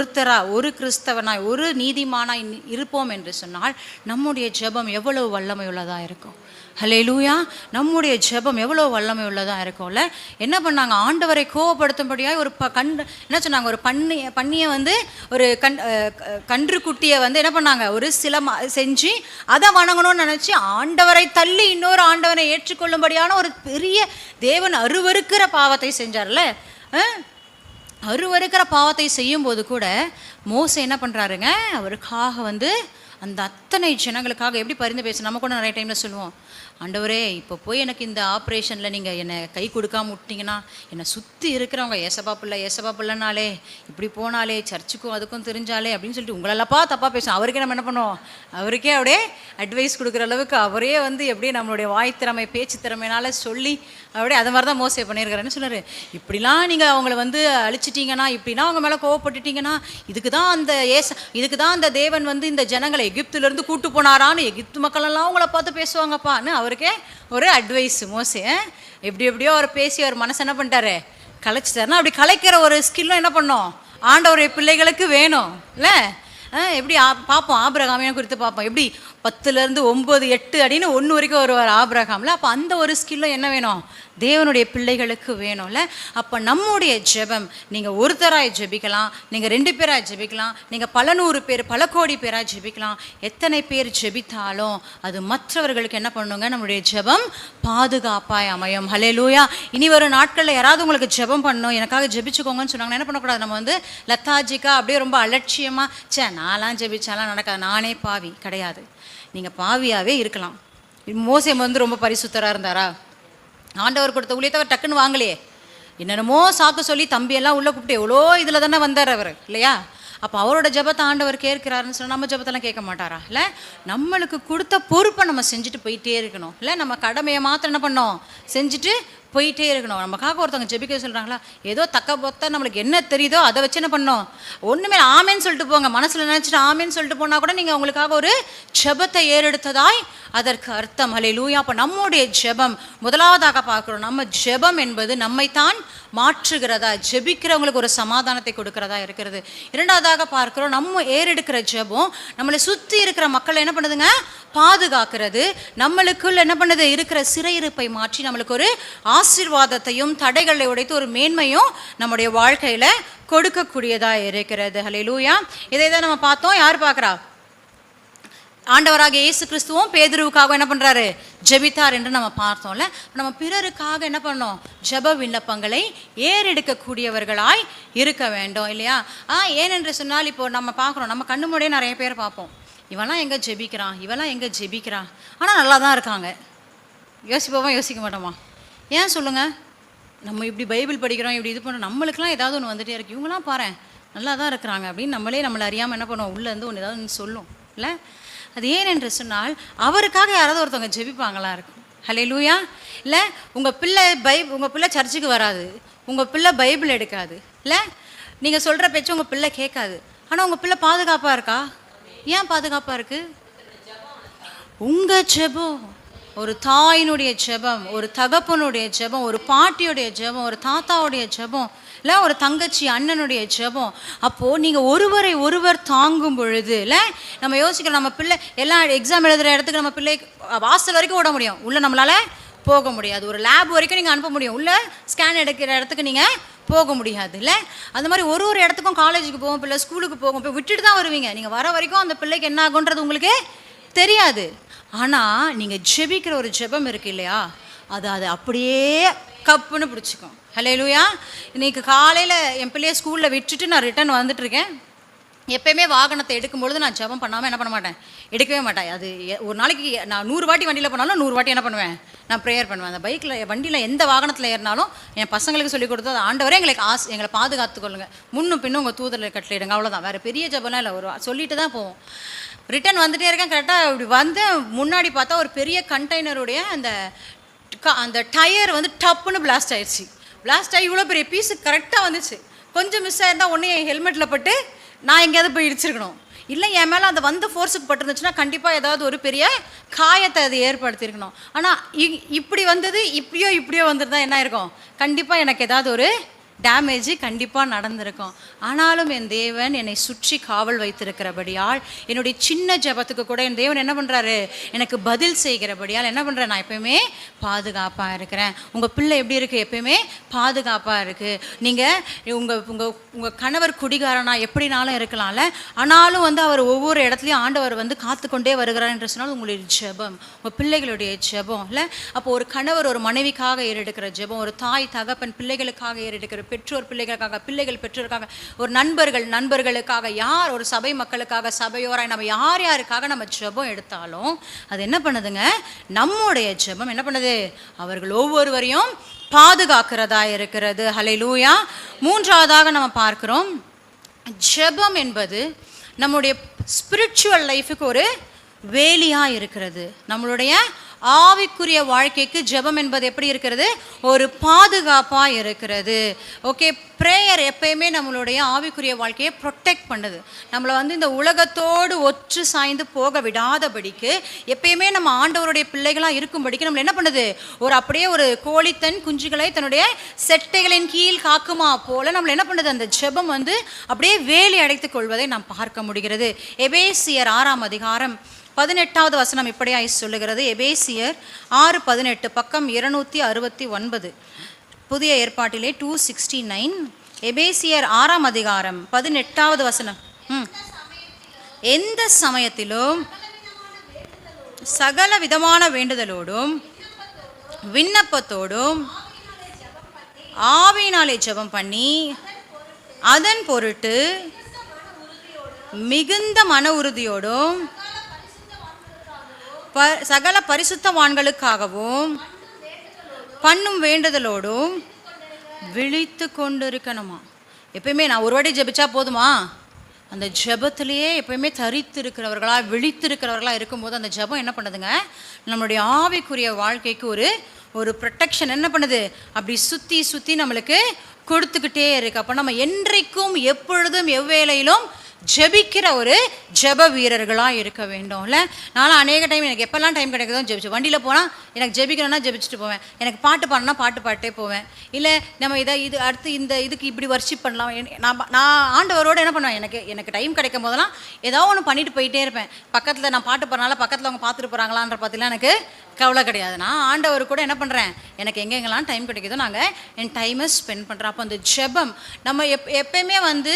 ஒரு கிறிஸ்தவனாய் ஒரு நீதிமானாய் இருப்போம் என்று சொன்னால் நம்முடைய ஜெபம் எவ்வளவு வல்லமை உள்ளதாக இருக்கும். ஹல்லேலூயா. நம்முடைய ஜெபம் எவ்வளோ வல்லமை உள்ளதாக இருக்கும்ல. என்ன பண்ணாங்க, ஆண்டவரை கோவப்படுத்தும்படியாக ஒரு என்ன சொன்னாங்க, ஒரு பன்னியை வந்து ஒரு கன்றுக்குட்டியை வந்து என்ன பண்ணாங்க, ஒரு சில செஞ்சு அதை வணங்கணும்னு நினச்சி ஆண்டவரை தள்ளி இன்னொரு ஆண்டவரை ஏற்றுக்கொள்ளும்படியான ஒரு பெரிய தேவன் அருவருக்கிற பாவத்தை செஞ்சார்ல. அருவருக்கிற பாவத்தை செய்யும்போது கூட மோசே என்ன பண்ணுறாருங்க, அவருக்காக வந்து அந்த அத்தனை ஜனங்களுக்காக எப்படி பரிந்து பேச நம்ம கூட நிறைய டைமில் சொல்லுவோம், ஆண்டவரே இப்போ போய் எனக்கு இந்த ஆப்ரேஷனில் நீங்கள் என்னை கை கொடுக்காம விட்டிங்கன்னா என்னை சுற்றி இருக்கிறவங்க ஏசப்பா பிள்ளைனாலே இப்படி போனாலே சர்ச்சுக்கும் அதுக்கும் தெரிஞ்சாலே அப்படின்னு சொல்லிட்டு உங்களெல்லப்பா தப்பாக பேசுவோம். அவருக்கே நம்ம என்ன பண்ணுவோம், அவருக்கே அப்படியே அட்வைஸ் கொடுக்குற அளவுக்கு அவரே வந்து எப்படியே நம்மளுடைய வாய் திறமை பேச்சு திறமையினால சொல்லி அப்படியே அது மாதிரி தான் மோசே பண்ணியிருக்காருன்னு சொன்னார். இப்படிலாம் நீங்கள் அவங்கள வந்து அழிச்சிட்டிங்கன்னா, இப்படின்னா அவங்க மேலே கோவப்பட்டுட்டிங்கன்னா, இதுக்கு தான் அந்த தேவன் வந்து இந்த ஜனங்களை எகிப்துலேருந்து கூட்டு போனாரான்னு எகிப்து மக்களெல்லாம் அவங்கள பார்த்து பேசுவாங்கப்பான்னு அவருக்கே ஒரு அட்வைஸ். மோசே எப்படியோ அவர் பேசி அவர் மனசு என்ன பண்ணிட்டாரு, கலைச்சிட்டாருன்னா, அப்படி கலைக்கிற ஒரு ஸ்கில்லும் என்ன பண்ணோம் ஆண்டவருடைய பிள்ளைகளுக்கு வேணும் இல்லை? எப்படி பார்ப்போம் ஆபிரகாமினை குறித்து பார்ப்போம். எப்படி 10லேருந்து 9, 8 அடின்னு 1 வரைக்கும் வருவார் ஆபிரகாமில். அப்போ அந்த ஒரு ஸ்கில்லும் என்ன வேணும்? தேவனுடைய பிள்ளைகளுக்கு வேணும்ல. அப்போ நம்முடைய ஜெபம், நீங்கள் ஒருத்தராய் ஜெபிக்கலாம், நீங்கள் 2 பேராக ஜெபிக்கலாம், நீங்கள் பல 100 பேர் பல கோடி பேராக ஜெபிக்கலாம். எத்தனை பேர் ஜெபித்தாலும் அது மற்றவர்களுக்கு என்ன பண்ணுங்க? நம்முடைய ஜெபம் பாதுகாப்பாய் அமையும். ஹல்லேலூயா. இனி வரும் நாட்களில் யாராவது உங்களுக்கு ஜெபம் பண்ணணும், எனக்காக ஜெபிச்சுக்கோங்கன்னு சொன்னாங்கன்னா என்ன பண்ணக்கூடாது? நம்ம லத்தாஜிக்கா அப்படியே ரொம்ப அலட்சியமாக நான்லாம் ஜெபிச்சாலாம் நடக்காது, நானே பாவி கிடையாது. நீங்கள் பாவியாகவே இருக்கலாம். மோசே ரொம்ப பரிசுத்தராக இருந்தாரா? ஆண்டவர் கொடுத்த ஊழியத்தை அவர் டக்குன்னு வாங்கலையே, என்னென்னமோ சாக்கு சொல்லி தம்பியெல்லாம் உள்ளே கூப்பிட்டு எவ்வளோ இதில் தானே வந்தார் அவர் இல்லையா? அப்போ அவரோட ஜெபத்தை ஆண்டவர் கேட்கிறாருன்னு சொன்னால் நம்ம ஜெபத்தெல்லாம் கேட்க மாட்டாரா? இல்லை, நம்மளுக்கு கொடுத்த பொறுப்பை நம்ம செஞ்சுட்டு போயிட்டே இருக்கணும். இல்லை, நம்ம கடமையை மாத்திரம் என்ன பண்ணோம்? செஞ்சுட்டு போயிட்டே இருக்கணும். நமக்காக ஒருத்தவங்க ஜெபிக்க சொல்கிறாங்களா, ஏதோ தக்க பொத்த நம்மளுக்கு என்ன தெரியுதோ அதை வச்சு என்ன பண்ணோம்? ஒன்றுமே ஆமேன்னு சொல்லிட்டு போங்க, மனசில் நினச்சிட்டு ஆமேன்னு சொல்லிட்டு போனால் கூட நீங்கள் உங்களுக்காக ஒரு ஜெபத்தை ஏறெடுத்ததாய் அதற்கு அர்த்தம். ஹல்லேலூயா. அப்போ நம்முடைய ஜெபம் முதலாவதாக பார்க்குறோம். நம்ம ஜெபம் என்பது நம்மைத்தான் மாற்றுகிறதா, ஜெபிக்கிறவங்களுக்கு ஒரு சமாதானத்தை கொடுக்கிறதா இருக்கிறது. இரண்டாவதாக பார்க்குறோம், நம்ம ஏறெடுக்கிற ஜெபம் நம்மளை சுற்றி இருக்கிற மக்களை என்ன பண்ணுதுங்க? பாதுகாக்கிறது. நம்மளுக்குள்ள என்ன பண்ணுது? இருக்கிற சிறையிருப்பை மாற்றி நம்மளுக்கு ஒரு ஆசீர்வாதத்தையும் தடைகளை உடைத்து ஒரு மேன்மையும் நம்முடைய வாழ்க்கையில் கொடுக்கக்கூடியதாக இருக்கிறது. ஹல்லேலூயா. இதை தான் நம்ம பார்த்தோம். யார் பார்க்குறா? ஆண்டவராக இயேசு கிறிஸ்துவும் பேதுருவுக்காக என்ன பண்ணுறாரு? ஜெபித்தார் என்று நம்ம பார்த்தோம்ல. நம்ம பிறருக்காக என்ன பண்ணோம்? ஜெப விண்ணப்பங்களை ஏறெடுக்கக்கூடியவர்களாய் இருக்க வேண்டும் இல்லையா? ஏனென்று சொன்னால் இப்போ நம்ம பார்க்குறோம், நம்ம கண்ணு முன்னாடியே நிறைய பேர் பார்ப்போம், இவெல்லாம் எங்கே ஜெபிக்கிறான், இவெல்லாம் எங்கே ஜெபிக்கிறான், ஆனால் நல்லா தான் இருக்காங்க. யோசிப்போமா? யோசிக்க மாட்டோமா? ஏன் சொல்லுங்கள்? நம்ம இப்படி பைபிள் படிக்கிறோம், இப்படி இது பண்ணுறோம், நம்மளுக்குலாம் ஏதாவது ஒன்று வந்துகிட்டே இருக்குது, இவங்களாம் பாரு நல்லா தான் இருக்கிறாங்க அப்படின்னு நம்மளை அறியாமல் என்ன பண்ணுவோம்? உள்ளேருந்து ஒன்று ஏதாவது ஒன்று சொல்லும் இல்லை? அது ஏன் என்று சொன்னால் அவருக்காக யாராவது ஒருத்தவங்க ஜெபிப்பாங்களா இருக்கும். ஹல்லேலூயா. இல்லை, உங்கள் பிள்ளை சர்ச்சுக்கு வராது, உங்கள் பிள்ளை பைபிள் எடுக்காது இல்லை, நீங்கள் சொல்கிற பேச்சு உங்கள் பிள்ளை கேட்காது, ஆனால் உங்கள் பிள்ளை பாதுகாப்பாக இருக்கா? ஏன் பாதுகாப்பாக இருக்குது? உங்கள் ஜெபம், ஒரு தாயினுடைய ஜெபம், ஒரு தகப்பனுடைய ஜெபம், ஒரு பாட்டியுடைய ஜெபம், ஒரு தாத்தாவுடைய ஜெபம், இல்லை ஒரு தங்கச்சி அண்ணனுடைய ஜெபம். அப்போது நீங்கள் ஒருவரை ஒருவர் தாங்கும் பொழுது இல்லை, நம்ம யோசிக்கிறோம், நம்ம பிள்ளை எல்லாம் எக்ஸாம் எழுதுகிற இடத்துக்கு நம்ம பிள்ளை வாசல் வரைக்கும் ஓட முடியும், உள்ளே நம்மளால் போக முடியாது. ஒரு லேப் வரைக்கும் நீங்கள் அனுப்ப முடியும், உள்ளே ஸ்கேன் எடுக்கிற இடத்துக்கு நீங்கள் போக முடியாது இல்லை? அந்த மாதிரி ஒரு இடத்துக்கும் காலேஜுக்கு போகும் பிள்ளை, ஸ்கூலுக்கு போகும், போய் விட்டுட்டு தான் வருவீங்க. நீங்கள் வர வரைக்கும் அந்த பிள்ளைக்கு என்ன ஆகுன்றது உங்களுக்கு தெரியாது. ஆனால் நீங்கள் ஜெபிக்கிற ஒரு ஜெபம் இருக்குது இல்லையா, அது அப்படியே கப்புன்னு பிடிச்சிக்கும். ஹல்லேலூயா. இன்றைக்கி காலையில் என் பிள்ளையை ஸ்கூலில் விட்டுட்டு நான் ரிட்டர்ன் வந்துட்டுருக்கேன். எப்போயுமே வாகனத்தை எடுக்கும்பொழுது நான் ஜெபம் பண்ணாமல் என்ன பண்ண மாட்டேன்? எடுக்கவே மாட்டேன். அது ஒரு நாளைக்கு நான் 100 வாட்டி வண்டியில் போனாலும் 100 வாட்டி என்ன பண்ணுவேன்? நான் ப்ரேயர் பண்ணுவேன். அந்த பைக்கில் வண்டியில் எந்த வாகனத்தில் ஏறினாலும் என் பசங்களுக்கு சொல்லிக் கொடுத்தது, ஆண்டவரே எங்களை பாதுகாத்துக்கொள்ளுங்க, முன்னும் பின்னும் உங்கள் தூதரை கட்டளையிடுங்க, அவ்வளோதான். வேறு பெரிய ஜெபம்லாம் இல்லை, ஒரு சொல்லிட்டு தான் போவோம். ரிட்டன் வந்துகிட்டே இருக்கேன். கரெக்டாக இப்படி வந்து முன்னாடி பார்த்தா ஒரு பெரிய கண்டெய்னருடைய அந்த டயர் டப்புன்னு பிளாஸ்ட் ஆயிடுச்சு. பிளாஸ்ட் ஆகி இவ்வளோ பெரிய பீஸு கரெக்டாக வந்துச்சு. கொஞ்சம் மிஸ் ஆயிருந்தால் ஒன்று என் ஹெல்மெட்டில் பட்டு நான் எங்கேயாவது போய் இடிச்சிருக்கணும், இல்லை என் மேலே அந்த வந்த ஃபோர்ஸுக்கு பட்டுருந்துச்சுன்னா கண்டிப்பாக ஏதாவது ஒரு பெரிய காயத்தை அது ஏற்படுத்தியிருக்கணும். ஆனால் இப்படி வந்தது இப்படியோ வந்துருந்தா என்ன இருக்கும்? கண்டிப்பாக எனக்கு ஏதாவது ஒரு டேமேஜ் கண்டிப்பாக நடந்திருக்கும். ஆனாலும் என் தேவன் என்னை சுற்றி காவல் வைத்திருக்கிறபடியால், என்னுடைய சின்ன ஜெபத்துக்கு கூட என் தேவன் என்ன பண்ணுறாரு? எனக்கு பதில் செய்கிறபடியால் என்ன பண்ணுறேன்? நான் எப்போயுமே பாதுகாப்பாக இருக்கிறேன். உங்கள் பிள்ளை எப்படி இருக்குது? எப்போயுமே பாதுகாப்பாக இருக்குது. நீங்கள் உங்கள் கணவர் குடிகாரனா எப்படினாலும் இருக்கலாம்ல, ஆனாலும் அவர் ஒவ்வொரு இடத்துலையும் ஆண்டவர் காத்து கொண்டே வருகிறார் என்று சொன்னால் உங்களுடைய ஜெபம், உங்கள் பிள்ளைகளுடைய ஜெபம் இல்லை? அப்போ ஒரு கணவர் ஒரு மனைவிக்காக ஏறெடுக்கிற ஜெபம், ஒரு தாய் தகப்பன் பிள்ளைகளுக்காக ஏறெடுக்கிற, பெற்றோர் பிள்ளைகளுக்காக, பிள்ளைகள் பெற்றோருக்காக, ஒரு நண்பர்களுக்காக, யார் ஒரு சபை மக்களுக்காக, சபையோராய் நம்ம யாருக்காக நம்ம ஜெபம் எடுத்தாலும் அது என்ன பண்ணுதுங்க? நம்முடைய ஜெபம் என்ன பண்ணுது? அவர்கள் ஒவ்வொருவரையும் பாதுகாக்கிறதா இருக்கிறது. ஹல்லேலூயா. மூன்றாவதாக நம்ம பார்க்கிறோம், ஜெபம் என்பது நம்முடைய ஸ்பிரிச்சுவல் லைஃபுக்கு ஒரு வேலியாக இருக்கிறது. நம்மளுடைய ஆவிக்குரிய வாழ்க்கைக்கு ஜெபம் என்பது எப்படி இருக்கிறது? ஒரு பாதுகாப்பாக இருக்கிறது. ஓகே, ப்ரேயர் எப்பயுமே நம்மளுடைய ஆவிக்குரிய வாழ்க்கையை ப்ரொடெக்ட் பண்ணுது. நம்மளை வந்து இந்த உலகத்தோடு ஒற்று சாய்ந்து போக விடாதபடிக்கு, எப்பயுமே நம்ம ஆண்டவருடைய பிள்ளைகளாக இருக்கும்படிக்கு நம்மளை என்ன பண்ணுது? ஒரு அப்படியே ஒரு கோழித்தன் குஞ்சுகளை தன்னுடைய செட்டைகளின் கீழ் காக்குமா போல நம்மளை என்ன பண்ணுது? அந்த ஜெபம் வந்து அப்படியே வேலி அடைத்துக் கொள்வதை நாம் பார்க்க முடிகிறது. எபேசியர் 6ஆம் அதிகாரம் 18வது வசனம் இப்படியாய் சொல்லுகிறது. எபேசியர் 6:18, பக்கம் 269, புதிய ஏற்பாட்டிலே 269. எபேசியர் 6ஆம் அதிகாரம் 18வது வசனம். எந்த சமயத்திலும் சகல விதமான வேண்டுதலோடும் விண்ணப்பத்தோடும் ஆவியினாலே ஜெபம் பண்ணி அதன் பொருட்டு மிகுந்த மன உறுதியோடும் சகல பரிசுத்தவான்களுக்காகவும் பண்ணும் வேண்டுதலோடும் விழித்து கொண்டு இருக்கணுமா? எப்பயுமே நான் ஒரு வாட்டி ஜெபிச்சா போதுமா? அந்த ஜெபத்திலேயே எப்பயுமே தரித்து இருக்கிறவர்களா விழித்து இருக்கிறவர்களா இருக்கும்போது அந்த ஜெபம் என்ன பண்ணுதுங்க? நம்மளுடைய ஆவிக்குரிய வாழ்க்கைக்கு ஒரு ப்ரொடெக்ஷன் என்ன பண்ணுது? அப்படி சுற்றி சுற்றி நம்மளுக்கு கொடுத்துக்கிட்டே இருக்கு. அப்போ நம்ம என்றைக்கும் எப்பொழுதும் எவ்வேளையிலும் ஜெபிக்கிற ஒரு ஜெப வீரர்களாக இருக்க வேண்டும்ல. நானும் அநேக டைம் எனக்கு எப்போல்லாம் டைம் கிடைக்குதோ ஜெபிச்சு, வண்டியில் போனால் எனக்கு ஜெபிக்கணும்னா ஜெபிச்சுட்டு போவேன், எனக்கு பாட்டு பாடணும்னா பாட்டு பாட்டே போவேன், இல்லை நம்ம இது அடுத்து இதுக்கு இப்படி வர்ஷிப் பண்ணலாம். நான் ஆண்டவரோடு என்ன பண்ணுவேன்? எனக்கு டைம் கிடைக்கும் போதெல்லாம் ஏதோ ஒன்று பண்ணிட்டு போயிட்டே இருப்பேன். பக்கத்தில் நான் பாட்டு பாடுறனால பக்கத்தில் அவங்க பார்த்துட்டு போகிறாங்களான்ற பார்த்தீங்கன்னா எனக்கு கவலை கிடையாது. நான் ஆண்டவர் கூட என்ன பண்ணுறேன்? எனக்கு எங்கெங்கெல்லாம் டைம் கிடைக்குதோ நாங்கள் என் டைமை ஸ்பெண்ட் பண்ணுறோம். அப்போ அந்த ஜெபம் நம்ம எப்பயுமே வந்து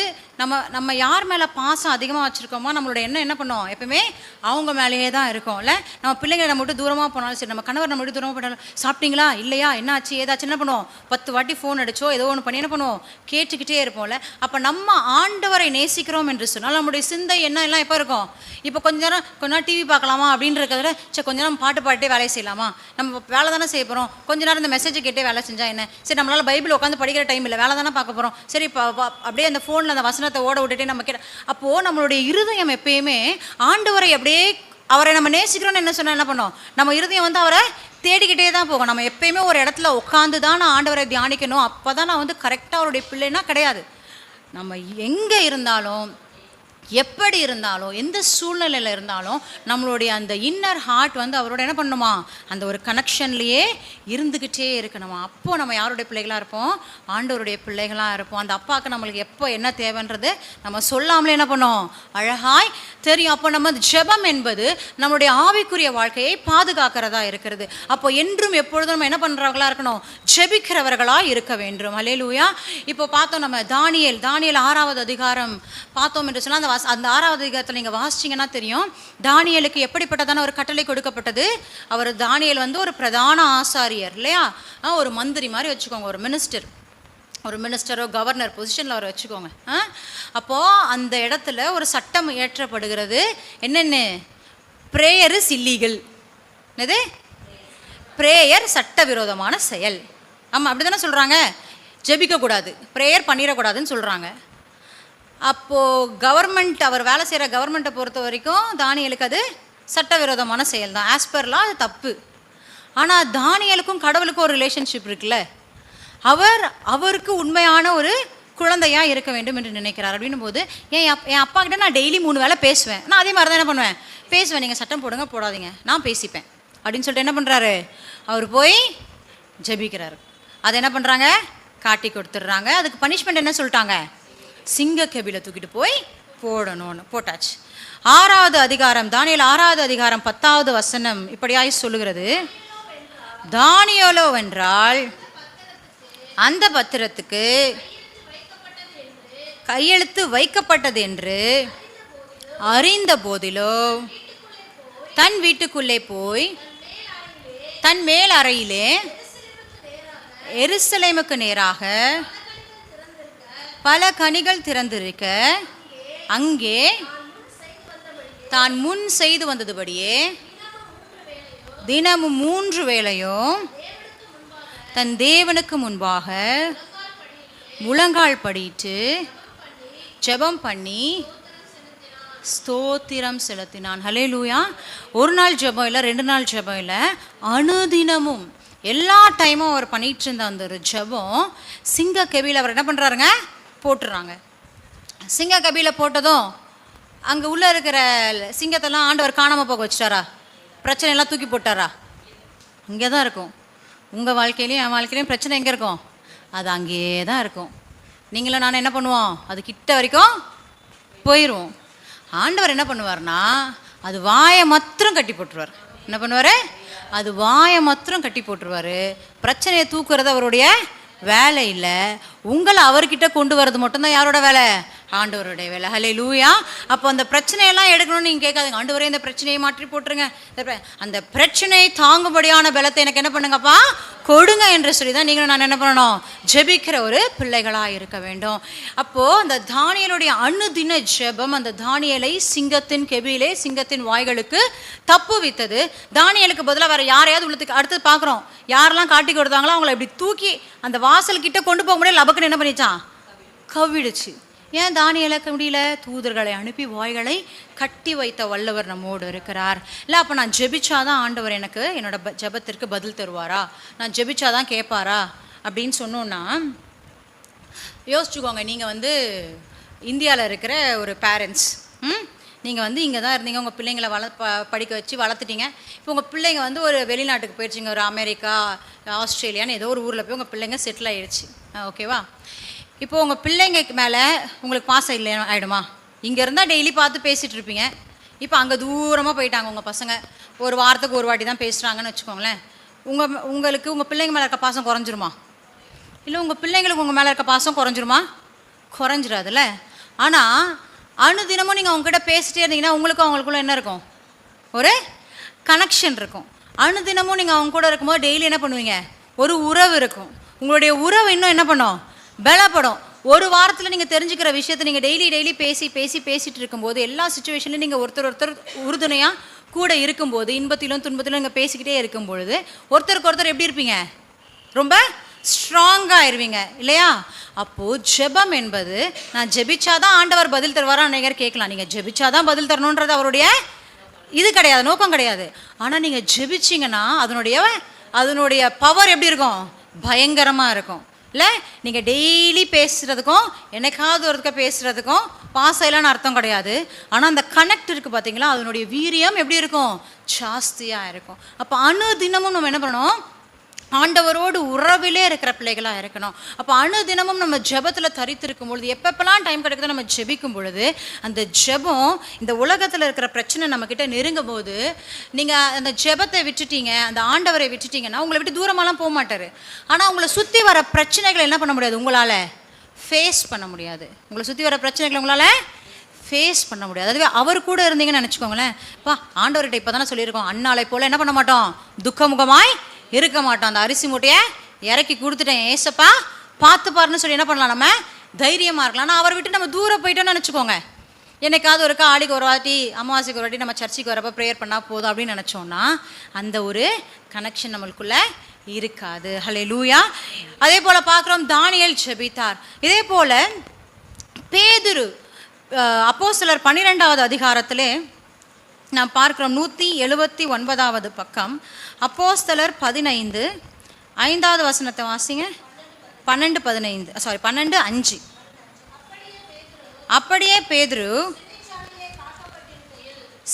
நம்ம யார் மேலே பாசம் அதிகமாக வச்சுருக்கோமோ நம்மளோட எண்ணம் என்ன பண்ணுவோம்? எப்பவுமே அவங்க மேலேயே தான் இருக்கும்ல. நம்ம பிள்ளைங்களை நம்ம விட்டு தூரமாக போனாலும் சரி, நம்ம கணவர் நம்ம விட்டு தூரமாக போனாலும் சாப்பிட்டீங்களா இல்லையா என்னாச்சு ஏதாச்சும் என்ன பண்ணுவோம்? 10 வாட்டி ஃபோன் அடிச்சோ ஏதோ ஒன்று பண்ணி என்ன பண்ணுவோம்? கேட்டுக்கிட்டே இருப்போம்ல. அப்போ நம்ம ஆண்டவரை நேசிக்கிறோம் என்று சொன்னால் நம்முடைய சிந்தை என்ன எல்லாம் எப்போ இருக்கும்? இப்போ கொஞ்ச நேரம் டிவி பார்க்கலாமா அப்படின்னு இருக்கிறத, சரி கொஞ்ச நேரம் பாட்டு பாட்டே வேலையை செய்யலாமா? நம்ம வேலை தானே செய்ய போகிறோம், கொஞ்ச நேரம் இந்த மெசேஜ் கேட்டே வேலை செஞ்சால் என்ன? சரி நம்மளால் பைபிள் உட்காந்து படிக்கிற டைம் இல்லை, வேலை தானே பார்க்க போகிறோம், சரி அப்படியே அந்த ஃபோனில் அந்த வசனத்தை ஓட விட்டுட்டே நம்ம கேட்ட. அப்போது நம்மளுடைய இருதயம் எப்பயுமே ஆண்டவரை அப்படியே அவரை நம்ம நேசிக்கிறோன்னு என்ன சொன்னால் என்ன பண்ணோம்? நம்ம இருதயம் வந்து அவரை தேடிக்கிட்டே தான் போகும். நம்ம எப்பயுமே ஒரு இடத்துல உட்காந்து தான் நான் ஆண்டவரை தியானிக்கணும், அப்போ தான் நான் வந்து கரெக்டாக அவருடைய பிள்ளைன்னா கிடையாது. நம்ம எங்கே இருந்தாலும் எப்படி இருந்தாலும் எந்த சூழ்நிலையில் இருந்தாலும் நம்மளுடைய அந்த இன்னர் ஹார்ட் வந்து அவரோட என்ன பண்ணணுமா? அந்த ஒரு கனெக்ஷன்லேயே இருந்துக்கிட்டே இருக்கணுமா? அப்போது நம்ம யாருடைய பிள்ளைகளாக இருப்போம்? ஆண்டவருடைய பிள்ளைகளாக இருப்போம். அந்த அப்பாவுக்கு நம்மளுக்கு எப்போ என்ன தேவைன்றது நம்ம சொல்லாமலே என்ன பண்ணோம்? அழகாய் தெரியும். அப்போ நம்ம ஜெபம் என்பது நம்மளுடைய ஆவிக்குரிய வாழ்க்கையை பாதுகாக்கிறதா இருக்கிறது. அப்போ என்றும் எப்பொழுதும் நம்ம என்ன பண்ணுறவர்களாக இருக்கணும்? ஜெபிக்கிறவர்களாக இருக்க வேண்டும். அல்லேலூயா. இப்போ பார்த்தோம் நம்ம தானியேல் 6வது அதிகாரம் பார்த்தோம் என்று சொன்னால் அந்த 6வது அதிகாரத்தில் நீங்கள் வாசிச்சிங்கன்னா தெரியும் தானியேலுக்கு எப்படிப்பட்டதான ஒரு கட்டளை கொடுக்கப்பட்டது. அவர் தானியேல் வந்து ஒரு பிரதான ஆசாரியர் இல்லையா, ஒரு மந்திரி மாதிரி வச்சுக்கோங்க, ஒரு மினிஸ்டரோ கவர்னர் பொசிஷனில் அவரை வச்சுக்கோங்க. அப்போது அந்த இடத்துல ஒரு சட்டம் இயற்றப்படுகிறது. என்னென்ன? Prayer is illegal. என்னது? ப்ரேயர் சட்டவிரோதமான செயல். ஆமாம், அப்படி தானே சொல்கிறாங்க. ஜெபிக்கக்கூடாது, ப்ரேயர் பண்ணிடக்கூடாதுன்னு சொல்கிறாங்க. அப்போது கவர்மெண்ட், அவர் வேலை செய்கிற கவர்மெண்ட்டை பொறுத்த வரைக்கும் தானியேலுக்கு அது சட்டவிரோதமான செயல் தான். ஆஸ்பர்லாம் அது தப்பு. ஆனால் தானியேலுக்கும் கடவுளுக்கும் ஒரு ரிலேஷன்ஷிப் இருக்குல்ல. அவருக்கு உண்மையான ஒரு குழந்தையாக இருக்க வேண்டும் என்று நினைக்கிறார். அப்படின்னும் போது என் அப்பா கிட்ட நான் டெய்லி 3 வேளை பேசுவேன், நான் அதே மாதிரி தான் என்ன பண்ணுவேன்? பேசுவேன். நீங்கள் சட்டம் போடுங்க போடாதீங்க, நான் பேசிப்பேன் அப்படின்னு சொல்லிட்டு என்ன பண்ணுறாரு? அவர் போய் ஜெபிக்கிறாரு. அதை என்ன பண்ணுறாங்க? காட்டி கொடுத்துட்றாங்க. அதுக்கு பனிஷ்மெண்ட் என்ன சொல்லிட்டாங்க? சிங்க கெபில தூக்கிட்டு போய் போடணும்னு போட்டாச்சு. 6வது அதிகாரம் தானியேல் 6வது அதிகாரம் 10வது வசனம் இப்படியாய் சொல்லுகிறது. தானியேலோ வென்றால் அந்த பத்திரத்துக்கு கையெழுத்து வைக்கப்பட்டது என்று அறிந்த போதிலோ தன் வீட்டுக்குள்ளே போய் தன் மேல் அறையிலே எருசலேமுக்கு நேராக பல கனிகள் திறந்திருக்க அங்கே தான் முன் செய்து வந்ததுபடியே தினமும் 3 வேளையும் தன் தேவனுக்கு முன்பாக முழங்கால் படிட்டு ஜெபம் பண்ணி ஸ்தோத்திரம் செலுத்தினான். ஹல்லேலூயா. ஒரு நாள் ஜெபம் இல்லை, 2 நாள் ஜெபம் இல்லை, அனுதினமும் எல்லா டைமும் அவர் பண்ணிட்டு இருந்த அந்த ஒரு ஜெபம் சிங்க கபியில் அவர் என்ன பண்ணுறாருங்க, போட்டுறாங்க. சிங்க கபியில் போட்டதும் அங்கே உள்ளே இருக்கிற சிங்கத்தெல்லாம் ஆண்டவர் காணாமல் போக வச்சுட்டாரா? பிரச்சனையெல்லாம் தூக்கி போட்டாரா? இங்கே தான் இருக்கும். உங்கள் வாழ்க்கையிலையும் என் வாழ்க்கையிலையும் பிரச்சனை எங்கே இருக்கும்? அது அங்கேயே தான் இருக்கும். நீங்களும் நான் என்ன பண்ணுவோம்? அது கிட்ட வரைக்கும் போயிடுவோம். ஆண்டவர் என்ன பண்ணுவார்னா, அது வாயை மாத்திரம் கட்டி போட்டுருவார். என்ன பண்ணுவார்? அது வாயை மாத்திரம் கட்டி போட்டுருவார். பிரச்சனையை தூக்குறது அவருடைய வேலை இல்லை. உங்களை அவர்கிட்ட கொண்டு வர்றது மட்டும்தான் யாரோட வேலை? ஆண்டவருடைய வேலை. ஹல்லேலூயா. அப்போ அந்த பிரச்சனையெல்லாம் எடுக்கணும்னு நீங்கள் கேட்காதுங்க. ஆண்டவரே இந்த பிரச்சனையை மாற்றி போட்டுருங்க, அந்த பிரச்சனையை தாங்கும்படியான பலத்தை எனக்கு என்ன பண்ணுங்கப்பா கொடுங்க என்று சொல்லி தான் நீங்களும் நான் என்ன பண்ணணும்? ஜெபிக்கிற ஒரு பிள்ளைகளாக இருக்க வேண்டும். அப்போது அந்த தானியேலுடைய அனுதின ஜெபம் அந்த தானியேலை சிங்கத்தின் கெபியிலே சிங்கத்தின் வாய்களுக்கு தப்புவித்தது. தானியேலுக்கு பதிலாக வேறு யாரையாவது உள்ளத்துக்கு அடுத்து பார்க்குறோம், யாரெல்லாம் காட்டி கொடுத்தாங்களோ அவங்கள இப்படி தூக்கி அந்த வாசல்கிட்ட கொண்டு போக முடியல, லபக்குன்னு என்ன பண்ணிச்சான்? கவிடுச்சு. ஏன் தானியேலை முடியல? தூதர்களை அனுப்பி வாய்களை கட்டி வைத்த வல்லவர் நம்மோடு இருக்கிறார். இல்லை அப்போ நான் ஜெபிச்சாதான் ஆண்டவர் எனக்கு என்னோட ஜெபத்திற்கு பதில் தருவாரா, நான் ஜெபிச்சாதான் கேட்பாரா அப்படின்னு சொன்னோன்னா யோசிச்சுக்கோங்க. நீங்கள் வந்து இந்தியாவில் இருக்கிற ஒரு பேரண்ட்ஸ், நீங்கள் வந்து இங்கே தான் இருந்தீங்க, உங்கள் பிள்ளைங்களை படிக்க வச்சு வளர்த்துட்டீங்க. இப்போ உங்கள் பிள்ளைங்க வந்து ஒரு வெளிநாட்டுக்கு போயிடுச்சிங்க, ஒரு அமெரிக்கா, ஆஸ்திரேலியான்னு ஏதோ ஒரு ஊரில் போய் உங்கள் பிள்ளைங்க செட்டில் ஆகிடுச்சு. ஓகேவா? இப்போது உங்கள் பிள்ளைங்களுக்கு மேலே உங்களுக்கு பாசம் இல்லை ஆகிடுமா? இங்கே இருந்தால் டெய்லி பார்த்து பேசிகிட்டு இருப்பீங்க. இப்போ அங்கே தூரமாக போயிட்டாங்க உங்கள் பசங்க, ஒரு வாரத்துக்கு ஒரு வாட்டி தான் பேசுகிறாங்கன்னு வச்சுக்கோங்களேன். உங்களுக்கு உங்கள் பிள்ளைங்க மேலே இருக்க பாசம் குறைஞ்சிருமா? இல்லை உங்கள் பிள்ளைங்களுக்கு உங்கள் மேலே இருக்க பாசம் குறைஞ்சிருமா? குறைஞ்சிடாதுல்ல. ஆனால் அனுதினமும் நீங்கள் அவங்ககிட்ட பேசிட்டே இருந்தீங்கன்னா உங்களுக்கும் அவங்களுக்குள்ள என்ன இருக்கும்? ஒரு கனெக்ஷன் இருக்கும். அனுதினமும் நீங்கள் அவங்க கூட இருக்கும்போது டெய்லி என்ன பண்ணுவீங்க? ஒரு உறவு இருக்கும். உங்களுடைய உறவு இன்னும் என்ன பண்ணும்? பலப்படும். ஒரு வாரத்தில் நீங்கள் தெரிஞ்சுக்கிற விஷயத்தை நீங்கள் டெய்லி பேசிட்டு இருக்கும்போது எல்லா சுச்சுவேஷன்லையும் நீங்கள் ஒருத்தர் உறுதுணையாக கூட இருக்கும்போது, இன்பத்திலும் துன்பத்திலும் நீங்கள் பேசிக்கிட்டே இருக்கும் பொழுது ஒருத்தருக்கு ஒருத்தர் எப்படி இருப்பீங்க? ரொம்ப ஸ்ட்ராங்காக ஆயிடுவீங்க இல்லையா? அப்போது ஜெபம் என்பது, நான் ஜெபிச்சாதான் ஆண்டவர் பதில் தருவாரான்னு நீங்கள் கேட்கலாம். நீங்கள் ஜெபிச்சாதான் பதில் தரணுன்றது அவருடைய இது கிடையாது, நோக்கம் கிடையாது. ஆனால் நீங்கள் ஜெபிச்சிங்கன்னா அதனுடைய பவர் எப்படி இருக்கும்? பயங்கரமாக இருக்கும். இல்லை நீங்கள் டெய்லி பேசுகிறதுக்கும் என்னைக்காவது ஒருக்க பேசுகிறதுக்கும் பாசம் இல்லைன்னு அர்த்தம் கிடையாது. ஆனால் அந்த கனெக்ட் இருக்குது பார்த்தீங்களா, அதனுடைய வீரியம் எப்படி இருக்கும்? ஜாஸ்தியாக இருக்கும். அப்போ அனுதினமும் நம்ம என்ன பண்ணணும்? ஆண்டவரோடு உறவிலே இருக்கிற பிள்ளைகளாக இருக்கணும். அப்போ அனுதினமும் நம்ம ஜெபத்தில் தரித்திருக்கும் பொழுது, எப்பப்பெல்லாம் டைம் கிடைக்குதோ நம்ம ஜெபிக்கும் பொழுது, அந்த ஜெபம் இந்த உலகத்தில் இருக்கிற பிரச்சனை நம்மக்கிட்ட நெருங்கும் போது, நீங்கள் அந்த ஜெபத்தை விட்டுட்டீங்க, அந்த ஆண்டவரை விட்டுட்டீங்கன்னா உங்களை விட்டு தூரமாலாம் போக மாட்டார். ஆனால் உங்களை சுற்றி வர பிரச்சனைகளை என்ன பண்ண முடியாது? உங்களால் ஃபேஸ் பண்ண முடியாது. உங்களை சுற்றி வர பிரச்சனைகளை உங்களால் ஃபேஸ் பண்ண முடியாது. அதுவே அவர் கூட இருந்தீங்கன்னு நினச்சிக்கோங்களேன். ஆண்டவர்கிட்ட இப்போ தானே சொல்லியிருக்கோம், அன்னாலை போல் என்ன பண்ண மாட்டோம்? துக்கமுகமாய் இருக்க மாட்டோம். அந்த அரிசி மூட்டையை இறக்கி கொடுத்துட்டேன், ஏசப்பா பார்த்து பாருன்னு சொல்லி என்ன பண்ணலாம்? நம்ம தைரியமாக இருக்கலாம். ஆனால் அவரை விட்டு நம்ம தூரம் போயிட்டோன்னு நினச்சிக்கோங்க. என்னைக்காவது ஒருக்கா ஆடிக்கு ஒரு வாட்டி, அமாவாசைக்கு ஒரு வாட்டி நம்ம சர்ச்சுக்கு வரப்போ ப்ரேயர் பண்ணால் போதும் அப்படின்னு நினச்சோன்னா அந்த ஒரு கனெக்ஷன் நம்மளுக்குள்ளே இருக்காது. ஹல்லேலூயா. அதே போல் பார்க்குறோம், தானியேல் ஜெபித்தார். இதே போல் பேதுரு அப்போஸ்தலர் 12வது அதிகாரத்திலே நாம் பார்க்கிறோம், 179வது பக்கம், அப்போஸ்தலர் 15 5வது வசனத்தை வாசிங்க. 12:5. அப்படியே பேதுரு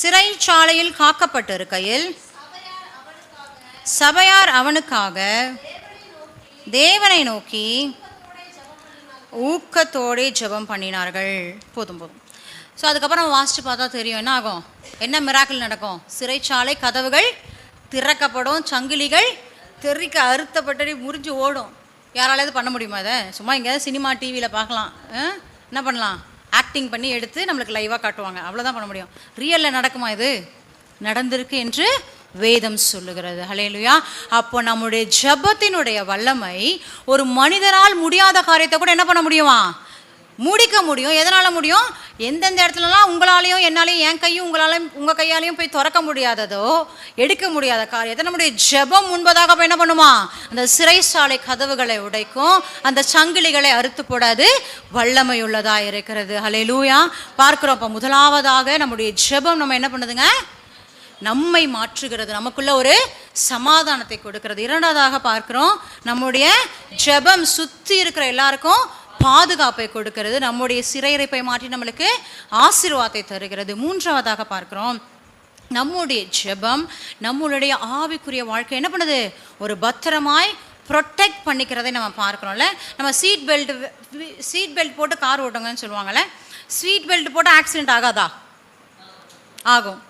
சிறைச்சாலையில் காக்கப்பட்டிருக்கையில் சபையார் அவனுக்காக தேவனை நோக்கி ஊக்கத்தோடே ஜெபம் பண்ணினார்கள். போதும். ஸோ அதுக்கப்புறம் வாசித்து பார்த்தா தெரியும் என்ன ஆகும், என்ன மிராக்கிள் நடக்கும். சிறைச்சாலை கதவுகள் திறக்கப்படும், சங்கிலிகள் தெறிக்க அறுத்தப்பட்டு முறிஞ்சு ஓடும். யாராலையாவது பண்ண முடியுமா? அதை சும்மா எங்கேயாவது சினிமா டிவியில் பார்க்கலாம், என்ன பண்ணலாம், ஆக்டிங் பண்ணி எடுத்து நம்மளுக்கு லைவாக காட்டுவாங்க, அவ்வளோதான் பண்ண முடியும். ரியலில் நடக்குமா? இது நடந்திருக்கு என்று வேதம் சொல்லுகிறது. ஹல்லேலூயா. அப்போ நம்முடைய ஜெபத்தினுடைய வல்லமை ஒரு மனிதனால் முடியாத காரியத்தை கூட என்ன பண்ண முடியுமா? முடிக்க முடியும். எதனால் முடியும்? எந்தெந்த இடத்துலலாம் உங்களாலையும் என்னாலையும் என் கையும் உங்களாலையும் உங்கள் கையாலையும் போய் திறக்க முடியாததோ, எடுக்க முடியாத காரியத்தை நம்முடைய ஜெபம் முன்பதாக போய் என்ன பண்ணுமா? அந்த சிறைசாலை கதவுகளை உடைக்கும், அந்த சங்கிலிகளை அறுத்து போடாது வல்லமை உள்ளதாக இருக்கிறது. ஹல்லேலூயா. பார்க்குறோம். அப்போ முதலாவதாக நம்முடைய ஜெபம் நம்ம என்ன பண்ணுதுங்க? நம்மை மாற்றுகிறது, நமக்குள்ள ஒரு சமாதானத்தை கொடுக்கிறது. இரண்டாவதாக பார்க்கிறோம், நம்முடைய ஜெபம் சுற்றி இருக்கிற எல்லாருக்கும் பாதுகாப்பை கொடுக்கிறது, நம்முடைய சிறையிருப்பை மாற்றி நம்மளுக்கு ஆசீர்வாதத்தை தருகிறது. மூன்றாவதாக பார்க்கிறோம், நம்முடைய ஜெபம் நம்மளுடைய ஆவிக்குரிய வாழ்க்கை என்ன பண்ணுது? ஒரு பத்திரமாய் ப்ரொடெக்ட் பண்ணிக்கிறதை நம்ம பார்க்குறோம்ல. நம்ம சீட் பெல்ட் போட்டு கார் ஓட்டுங்கன்னு சொல்லுவாங்கள்ல. சீட் பெல்ட் போட்டு ஆக்சிடென்ட் ஆகாதா? ஆகும்.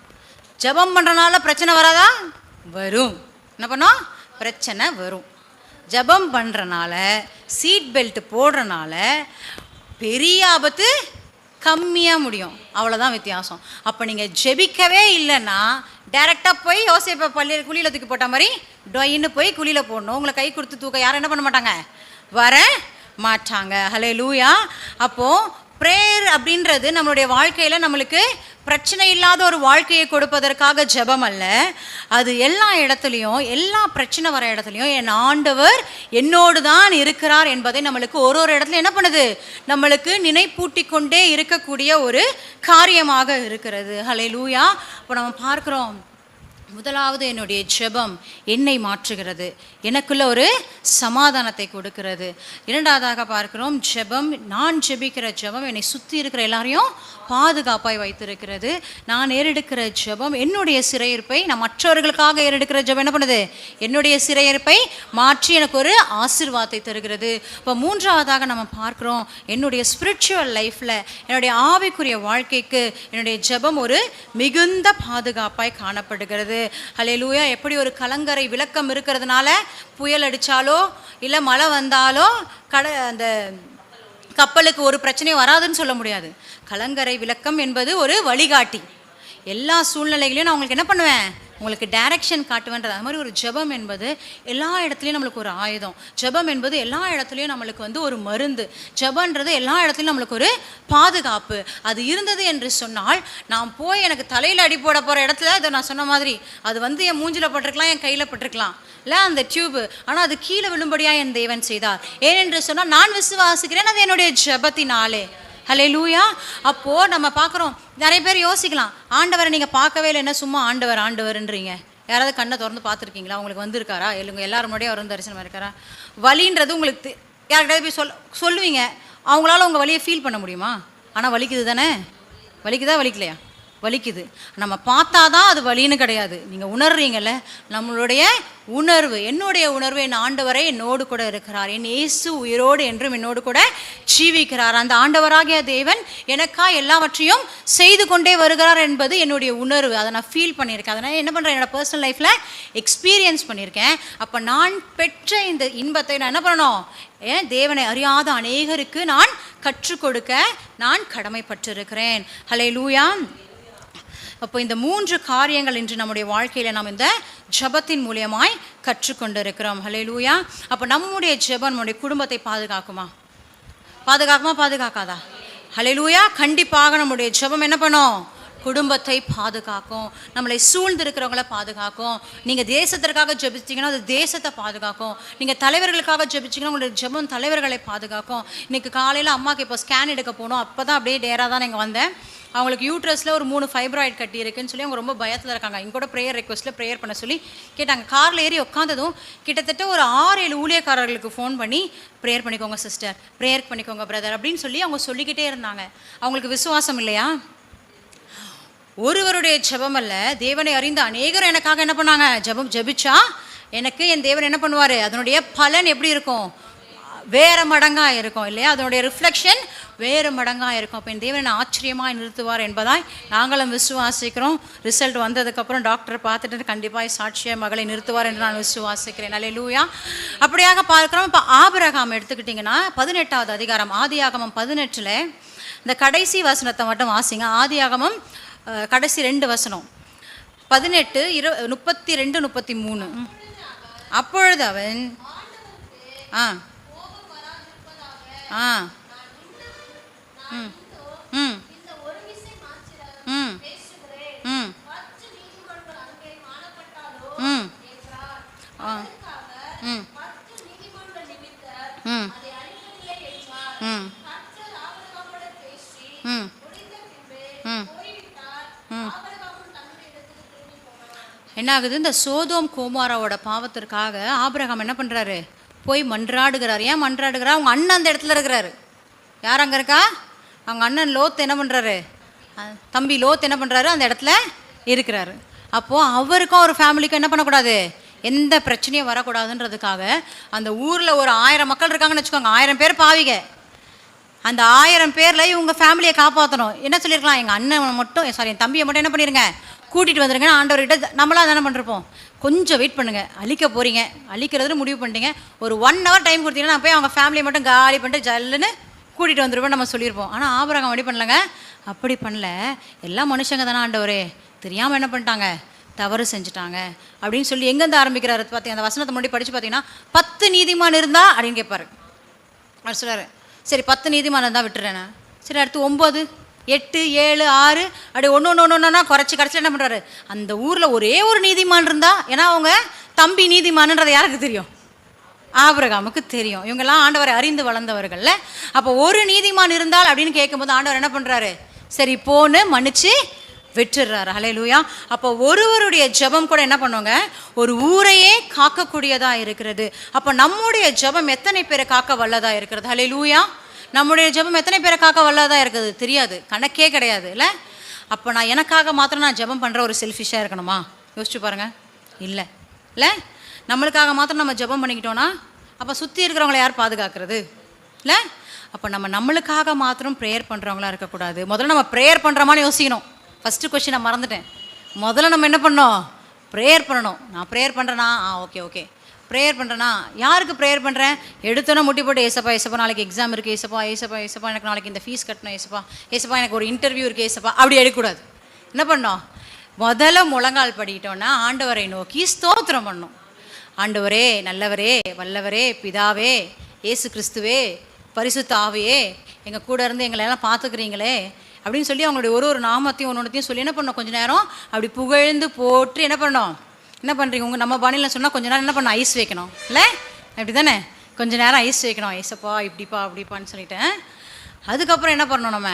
ஜெபம் பண்ணுறனால பிரச்சனை வராதா? வரும். என்ன பண்ணோம்? பிரச்சனை வரும். ஜெபம் பண்ணுறனால, சீட் பெல்ட் போடுறனால பெரிய ஆபத்து கம்மியாக முடியும். அவ்வளோதான் வித்தியாசம். அப்போ நீங்கள் ஜெபிக்கவே இல்லைன்னா டைரெக்டாக போய் யோசேப்பை குழியில் தூக்கி போட்ட மாதிரி டொயின்னு போய் குழியில் போடணும். உங்களை கை கொடுத்து தூக்க யாரும் என்ன பண்ண மாட்டாங்க? வர மாட்டாங்க. ஹல்லேலூயா. அப்போது ப்ரேயர் அப்படின்றது நம்மளுடைய வாழ்க்கையில் நம்மளுக்கு பிரச்சனை இல்லாத ஒரு வாழ்க்கையை கொடுப்பதற்காக ஜெபம் அல்ல. அது எல்லா இடத்துலையும், எல்லா பிரச்சனை வர இடத்துலையும் என் ஆண்டவர் என்னோடு தான் இருக்கிறார் என்பதை நம்மளுக்கு ஒரு இடத்துல என்ன பண்ணுது? நம்மளுக்கு நினைப்பூட்டி கொண்டே இருக்கக்கூடிய ஒரு காரியமாக இருக்கிறது. ஹல்லேலூயா. இப்போ நம்ம பார்க்குறோம், முதலாவது என்னுடைய ஜெபம் என்னை மாற்றுகிறது, எனக்குள்ள ஒரு சமாதானத்தை கொடுக்கிறது. இரண்டாவதாக பார்க்கிறோம், ஜெபம், நான் ஜெபிக்கிற ஜெபம் என்னை சுற்றி இருக்கிற எல்லாரையும் பாதுகாப்பாய் வைத்திருக்கிறது. நான் ஏறெடுக்கிற ஜெபம் என்னுடைய சிறையிருப்பை, நான் மற்றவர்களுக்காக ஏறெடுக்கிற ஜெபம் என்ன பண்ணுது? என்னுடைய சிறையிருப்பை மாற்றி எனக்கு ஒரு ஆசீர்வாதத்தை தருகிறது. இப்போ மூன்றாவதாக நம்ம பார்க்குறோம், என்னுடைய ஸ்பிரிச்சுவல் லைஃப்பில், என்னுடைய ஆவிக்குரிய வாழ்க்கைக்கு என்னுடைய ஜெபம் ஒரு மிகுந்த பாதுகாப்பாய் காணப்படுகிறது. ஹல்லேலூயா. எப்படி ஒரு கலங்கரை விளக்கம் இருக்கிறதுனால புயல் அடித்தாலோ இல்லை மழை வந்தாலோ அந்த கப்பலுக்கு ஒரு பிரச்சனையும் வராதுன்னு சொல்ல முடியாது. கலங்கரை விளக்கம் என்பது ஒரு வழிகாட்டி. எல்லா சூழ்நிலைகளையும் நான் உங்களுக்கு என்ன பண்ணுவேன்? உங்களுக்கு டைரக்ஷன் காட்டுவேன்றது. அது மாதிரி ஒரு ஜெபம் என்பது எல்லா இடத்துலையும் நம்மளுக்கு ஒரு ஆயுதம். ஜெபம் என்பது எல்லா இடத்துலையும் நம்மளுக்கு ஒரு மருந்து. ஜெபன்றது எல்லா இடத்துலையும் நம்மளுக்கு ஒரு பாதுகாப்பு. அது இருந்தது என்று சொன்னால், நான் போய் எனக்கு தலையில் அடி போட போகிற இடத்துல இதை நான் சொன்ன மாதிரி அது என் மூஞ்சில் பட்டிருக்கலாம், என் கையில் பட்டிருக்கலாம், இல்லை அந்த டியூபு, ஆனால் அது கீழே விழும்படியாக என் தேவன் செய்தார். ஏனென்று சொன்னால் நான் விசுவாசிக்கிறேன், அது என்னுடைய ஜெபத்தினாலே. ஹல்லேலூயா. அப்போது நம்ம பார்க்குறோம், நிறைய பேர் யோசிக்கலாம், ஆண்டவரை நீங்கள் பார்க்கவே இல்லை, என்ன சும்மா ஆண்டவர்ன்றீங்க. யாராவது கண்ணை திறந்து பார்த்துருக்கீங்களா? உங்களுக்கு வந்திருக்காரா? எல்லாரும் முன்னாடியே அவர் தரிசனம் இருக்காரா? வலின்றது உங்களுக்கு யார்கிட்ட போய் சொல்லுவீங்க, அவங்களால உங்கள் வலியை ஃபீல் பண்ண முடியுமா? ஆனால் வலிக்குது தானே? வலிக்குதா வலிக்கலையா? வலிக்குது. நம்ம பார்த்தா தான் அது வலின்னு கிடையாது. நீங்கள் உணர்றீங்கல்ல, நம்மளுடைய உணர்வு, என்னுடைய உணர்வு, என் ஆண்டவரை என்னோடு கூட இருக்கிறார், என் இயேசு உயிரோடு என்றும் என்னோடு கூட ஜீவிக்கிறார், அந்த ஆண்டவராகிய தேவன் எனக்கா எல்லாவற்றையும் செய்து கொண்டே வருகிறார் என்பது என்னுடைய உணர்வு. அதை நான் ஃபீல் பண்ணியிருக்கேன். அதனால் என்ன பண்ணுறேன்? என்னோடய பர்சனல் லைஃப்பில் எக்ஸ்பீரியன்ஸ் பண்ணியிருக்கேன். அப்போ நான் பெற்ற இந்த இன்பத்தை நான் என்ன பண்ணணும்? ஏன் தேவனை அறியாத அநேகருக்கு நான் கற்றுக் கொடுக்க நான் கடமைப்பட்டிருக்கிறேன். ஹல்லேலூயா. அப்போ இந்த 3 காரியங்கள் இன்று நம்முடைய வாழ்க்கையில் நாம் இந்த ஜெபத்தின் மூலியமாய் கற்றுக்கொண்டு இருக்கிறோம். ஹல்லேலூயா. அப்போ நம்முடைய ஜெபம் நம்முடைய குடும்பத்தை பாதுகாக்குமா? பாதுகாக்காதா? ஹல்லேலூயா. கண்டிப்பாக நம்முடைய ஜெபம் என்ன பண்ணும்? குடும்பத்தை பாதுகாக்கும், நம்மளை சூழ்ந்திருக்கிறவங்கள பாதுகாக்கும். நீங்கள் தேசத்திற்காக ஜெபிச்சிங்கன்னா அது தேசத்தை பாதுகாக்கும். நீங்கள் தலைவர்களுக்காக ஜெபிச்சிங்கன்னா உங்களுடைய ஜெபம் தலைவர்களை பாதுகாக்கும். இன்றைக்கி காலையில் அம்மாவுக்கு இப்போ ஸ்கேன் எடுக்க போகணும். அப்போ தான் அப்படியே டேராக தான் நீங்கள் வந்தேன். அவங்களுக்கு யூட்ரஸில் ஒரு 3 ஃபைப்ராய்டு கட்டி இருக்குன்னு சொல்லி அவங்க ரொம்ப பயத்தில் இருக்காங்க. இங்கே கூட ப்ரேயர் ரெக்வஸ்ட்டில் ப்ரேயர் பண்ண சொல்லி கேட்டாங்க. காரில் ஏறி உட்காந்ததும் கிட்டத்தட்ட ஒரு 6-7 ஊழியக்காரர்களுக்கு ஃபோன் பண்ணி ப்ரேயர் பண்ணிக்கோங்க சிஸ்டர், ப்ரேயர் பண்ணிக்கோங்க பிரதர் அப்படின்னு சொல்லி அவங்க சொல்லிக்கிட்டே இருந்தாங்க. அவங்களுக்கு விசுவாசம் இல்லையா? ஒருவருடைய ஜெபம் அல்ல, தேவனை அறிந்த அநேகர் எனக்காக என்ன பண்ணாங்க? ஜெபிச்சா எனக்கு என் தேவன் என்ன பண்ணுவார்? அதனுடைய பலன் எப்படி இருக்கும்? வேறு மடங்காக இருக்கும் இல்லையா? அதனுடைய ரிஃப்ளெக்ஷன் வேறு மடங்காக இருக்கும். அப்போ என் தேவனை ஆச்சரியமாக நிறுத்துவார் என்பதாய் நாங்களும் விசுவாசிக்கிறோம். ரிசல்ட் வந்ததுக்கப்புறம் டாக்டர் பார்த்துட்டு கண்டிப்பாக சாட்சியாக மகளை நிறுத்துவார் என்று நான் விசுவாசிக்கிறேன். ஹல்லேலூயா. அப்படியாக பார்க்குறோம். இப்போ ஆபிரகாம் எடுத்துக்கிட்டிங்கன்னா 18வது அதிகாரம் ஆதியாகமம் 18 இந்த கடைசி வசனத்தை மட்டும் வாசிங்க. ஆதியாகமம் கடைசி 2 வசனம் 18, 32, 33. அப்பொழுது அவன் ம் ம் ம் ம் ம் ஆ ம் ம் ம் ம் ம் ம் என்ன ஆகுது? இந்த சோதோம் கோமாராவோட பாவத்திற்காக ஆபிரகாம் என்ன பண்ணுறாரு? போய் மன்றாடுகிறார். ஏன் மன்றாடுகிறார்? அவங்க அண்ணன் அந்த இடத்துல இருக்கிறாரு. யார் அங்கே இருக்கா? அவங்க அண்ணன் லோத் என்ன பண்ணுறாரு? தம்பி லோத் என்ன பண்ணுறாரு? அந்த இடத்துல இருக்கிறாரு. அப்போது அவருக்கும் ஒரு ஃபேமிலிக்கும் என்ன பண்ணக்கூடாது? எந்த பிரச்சனையும் வரக்கூடாதுன்றதுக்காக அந்த ஊரில் ஒரு 1000 மக்கள் இருக்காங்கன்னு வச்சுக்கோங்க. 1000 பேர் பாவிக. அந்த 1000 பேரில் இவங்க ஃபேமிலியை காப்பாற்றணும். என்ன சொல்லியிருக்கலாம்? எங்கள் அண்ணன் மட்டும் என் தம்பியை மட்டும் என்ன பண்ணிடுங்க, கூட்டிகிட்டு வந்துடுங்க. ஆண்டவர்கிட்ட நம்மளாம் தானே பண்ணிருப்போம். கொஞ்சம் வெயிட் பண்ணுங்கள், அழிக்க போகிறீங்க, அழிக்கிறது முடிவு பண்ணிட்டீங்க, ஒரு 1 hour டைம் கொடுத்தீங்கன்னா நான் போய் அவங்க ஃபேமிலியை மட்டும் காலி பண்ணிட்டு ஜல்லுன்னு கூட்டிகிட்டு வந்துடுவேன் நம்ம சொல்லியிருப்போம். ஆனால் ஆபிரகாம் அப்படி பண்ணலங்க. அப்படி பண்ணல. எல்லாம் மனுஷங்க தானே ஆண்டவரே, தெரியாமல் என்ன பண்ணிட்டாங்க, தவறு செஞ்சுட்டாங்க அப்படின்னு சொல்லி எங்கேருந்து ஆரம்பிக்கிறாரு பார்த்தீங்க? அந்த வசனத்தை முன்னாடி படித்து பார்த்தீங்கன்னா 10 நீதிமான் இருந்தா அப்படின்னு கேட்பாரு. அவர் சொல்கிறார், சரி 10 நீதிமான் இருந்தால் விட்டுறேன். சரி அடுத்து 9, 8, 7, 6 அப்படி ஒன்று குறைச்சி கடைசியில் என்ன பண்ணுறாரு? அந்த ஊரில் ஒரே ஒரு நீதிமான் இருந்தா, ஏன்னா அவங்க தம்பி நீதிமான்ன்றது யாருக்கு தெரியும்? ஆபிரகாமுக்கு தெரியும். இவங்கெல்லாம் ஆண்டவரை அறிந்து வளர்ந்தவர்கள்ல. அப்போ ஒரு நீதிமான் இருந்தால் அப்படின்னு கேட்கும்போது ஆண்டவர் என்ன பண்ணுறாரு? சரி போன்னு மன்னிச்சு விட்டுடுறாரு. ஹல்லேலூயா. அப்போ ஒருவருடைய ஜெபம் கூட என்ன பண்ணுவாங்க, ஒரு ஊரையே காக்கக்கூடியதாக இருக்கிறது. அப்போ நம்முடைய ஜெபம் எத்தனை பேரை காக்க வல்லதாக இருக்கிறது? ஹல்லேலூயா. நம்முடைய ஜெபம் எத்தனை பேரை காக்க வல்லதாக இருக்குது தெரியாது, கணக்கே கிடையாது இல்லை. அப்போ நான் எனக்காக மாத்திரம் நான் ஜெபம் பண்ணுற ஒரு செல்ஃபிஷாக இருக்கணுமா? யோசிச்சு பாருங்கள். இல்லை இல்லை, நம்மளுக்காக மாத்திரம் நம்ம ஜெபம் பண்ணிக்கிட்டோன்னா அப்போ சுற்றி இருக்கிறவங்கள யார் பாதுகாக்கிறது? இல்லை. அப்போ நம்மளுக்காக மாத்திரம் ப்ரேயர் பண்ணுறவங்களா இருக்கக்கூடாது. முதல்ல நம்ம ப்ரேயர் பண்ணுறோமான்னு யோசிக்கணும். ஃபஸ்ட்டு கொஸ்டின் நான் மறந்துட்டேன். முதல்ல நம்ம என்ன பண்ணோம்? ப்ரேயர் பண்ணணும். நான் ப்ரேயர் பண்ணுறேன்னா ஓகே ப்ரேயர் பண்ணுறேன்னா யாருக்கு ப்ரேயர் பண்ணுறேன்? எடுத்தோன்னா முட்டி போட்டு ஏசப்பா நாளைக்கு எக்ஸாம் இருக்குது, ஏசப்பா எனக்கு நாளைக்கு இந்த ஃபீஸ் கட்டணும், ஏசப்பா எனக்கு ஒரு இன்டர்வியூ இருக்குது, ஏசப்பா அப்படி எடுக்கக்கூடாது. என்ன பண்ணோம்? முதல்ல முழங்கால் படிக்கிட்டோன்னா ஆண்டவரை நோக்கி ஸ்தோத்திரம் பண்ணணும். ஆண்டவரே, நல்லவரே, வல்லவரே, பிதாவே, இயேசு கிறிஸ்துவே, பரிசுத்த ஆவியே, எங்கள் கூட இருந்து எங்களை எல்லாம் பார்த்துக்கிறீங்களே அப்படின்னு சொல்லி அவங்களுடைய ஒரு நாமத்தையும் ஒன்னொன்றையும் சொல்லி என்ன பண்ணோம்? கொஞ்சம் நேரம் அப்படி புகழ்ந்து போட்டு என்ன பண்ணோம்? என்ன பண்ணுறீங்க? உங்கள் நம்ம பாணியில் சொன்னால் கொஞ்சம் நேரம் என்ன பண்ணணும்? ஐஸ் வைக்கணும் இல்லை? அப்படி தானே? கொஞ்சம் நேரம் ஐஸ் வைக்கணும். ஐசப்பா இப்படிப்பா அப்படிப்பான்னு சொல்லிட்டேன். அதுக்கப்புறம் என்ன பண்ணணும்?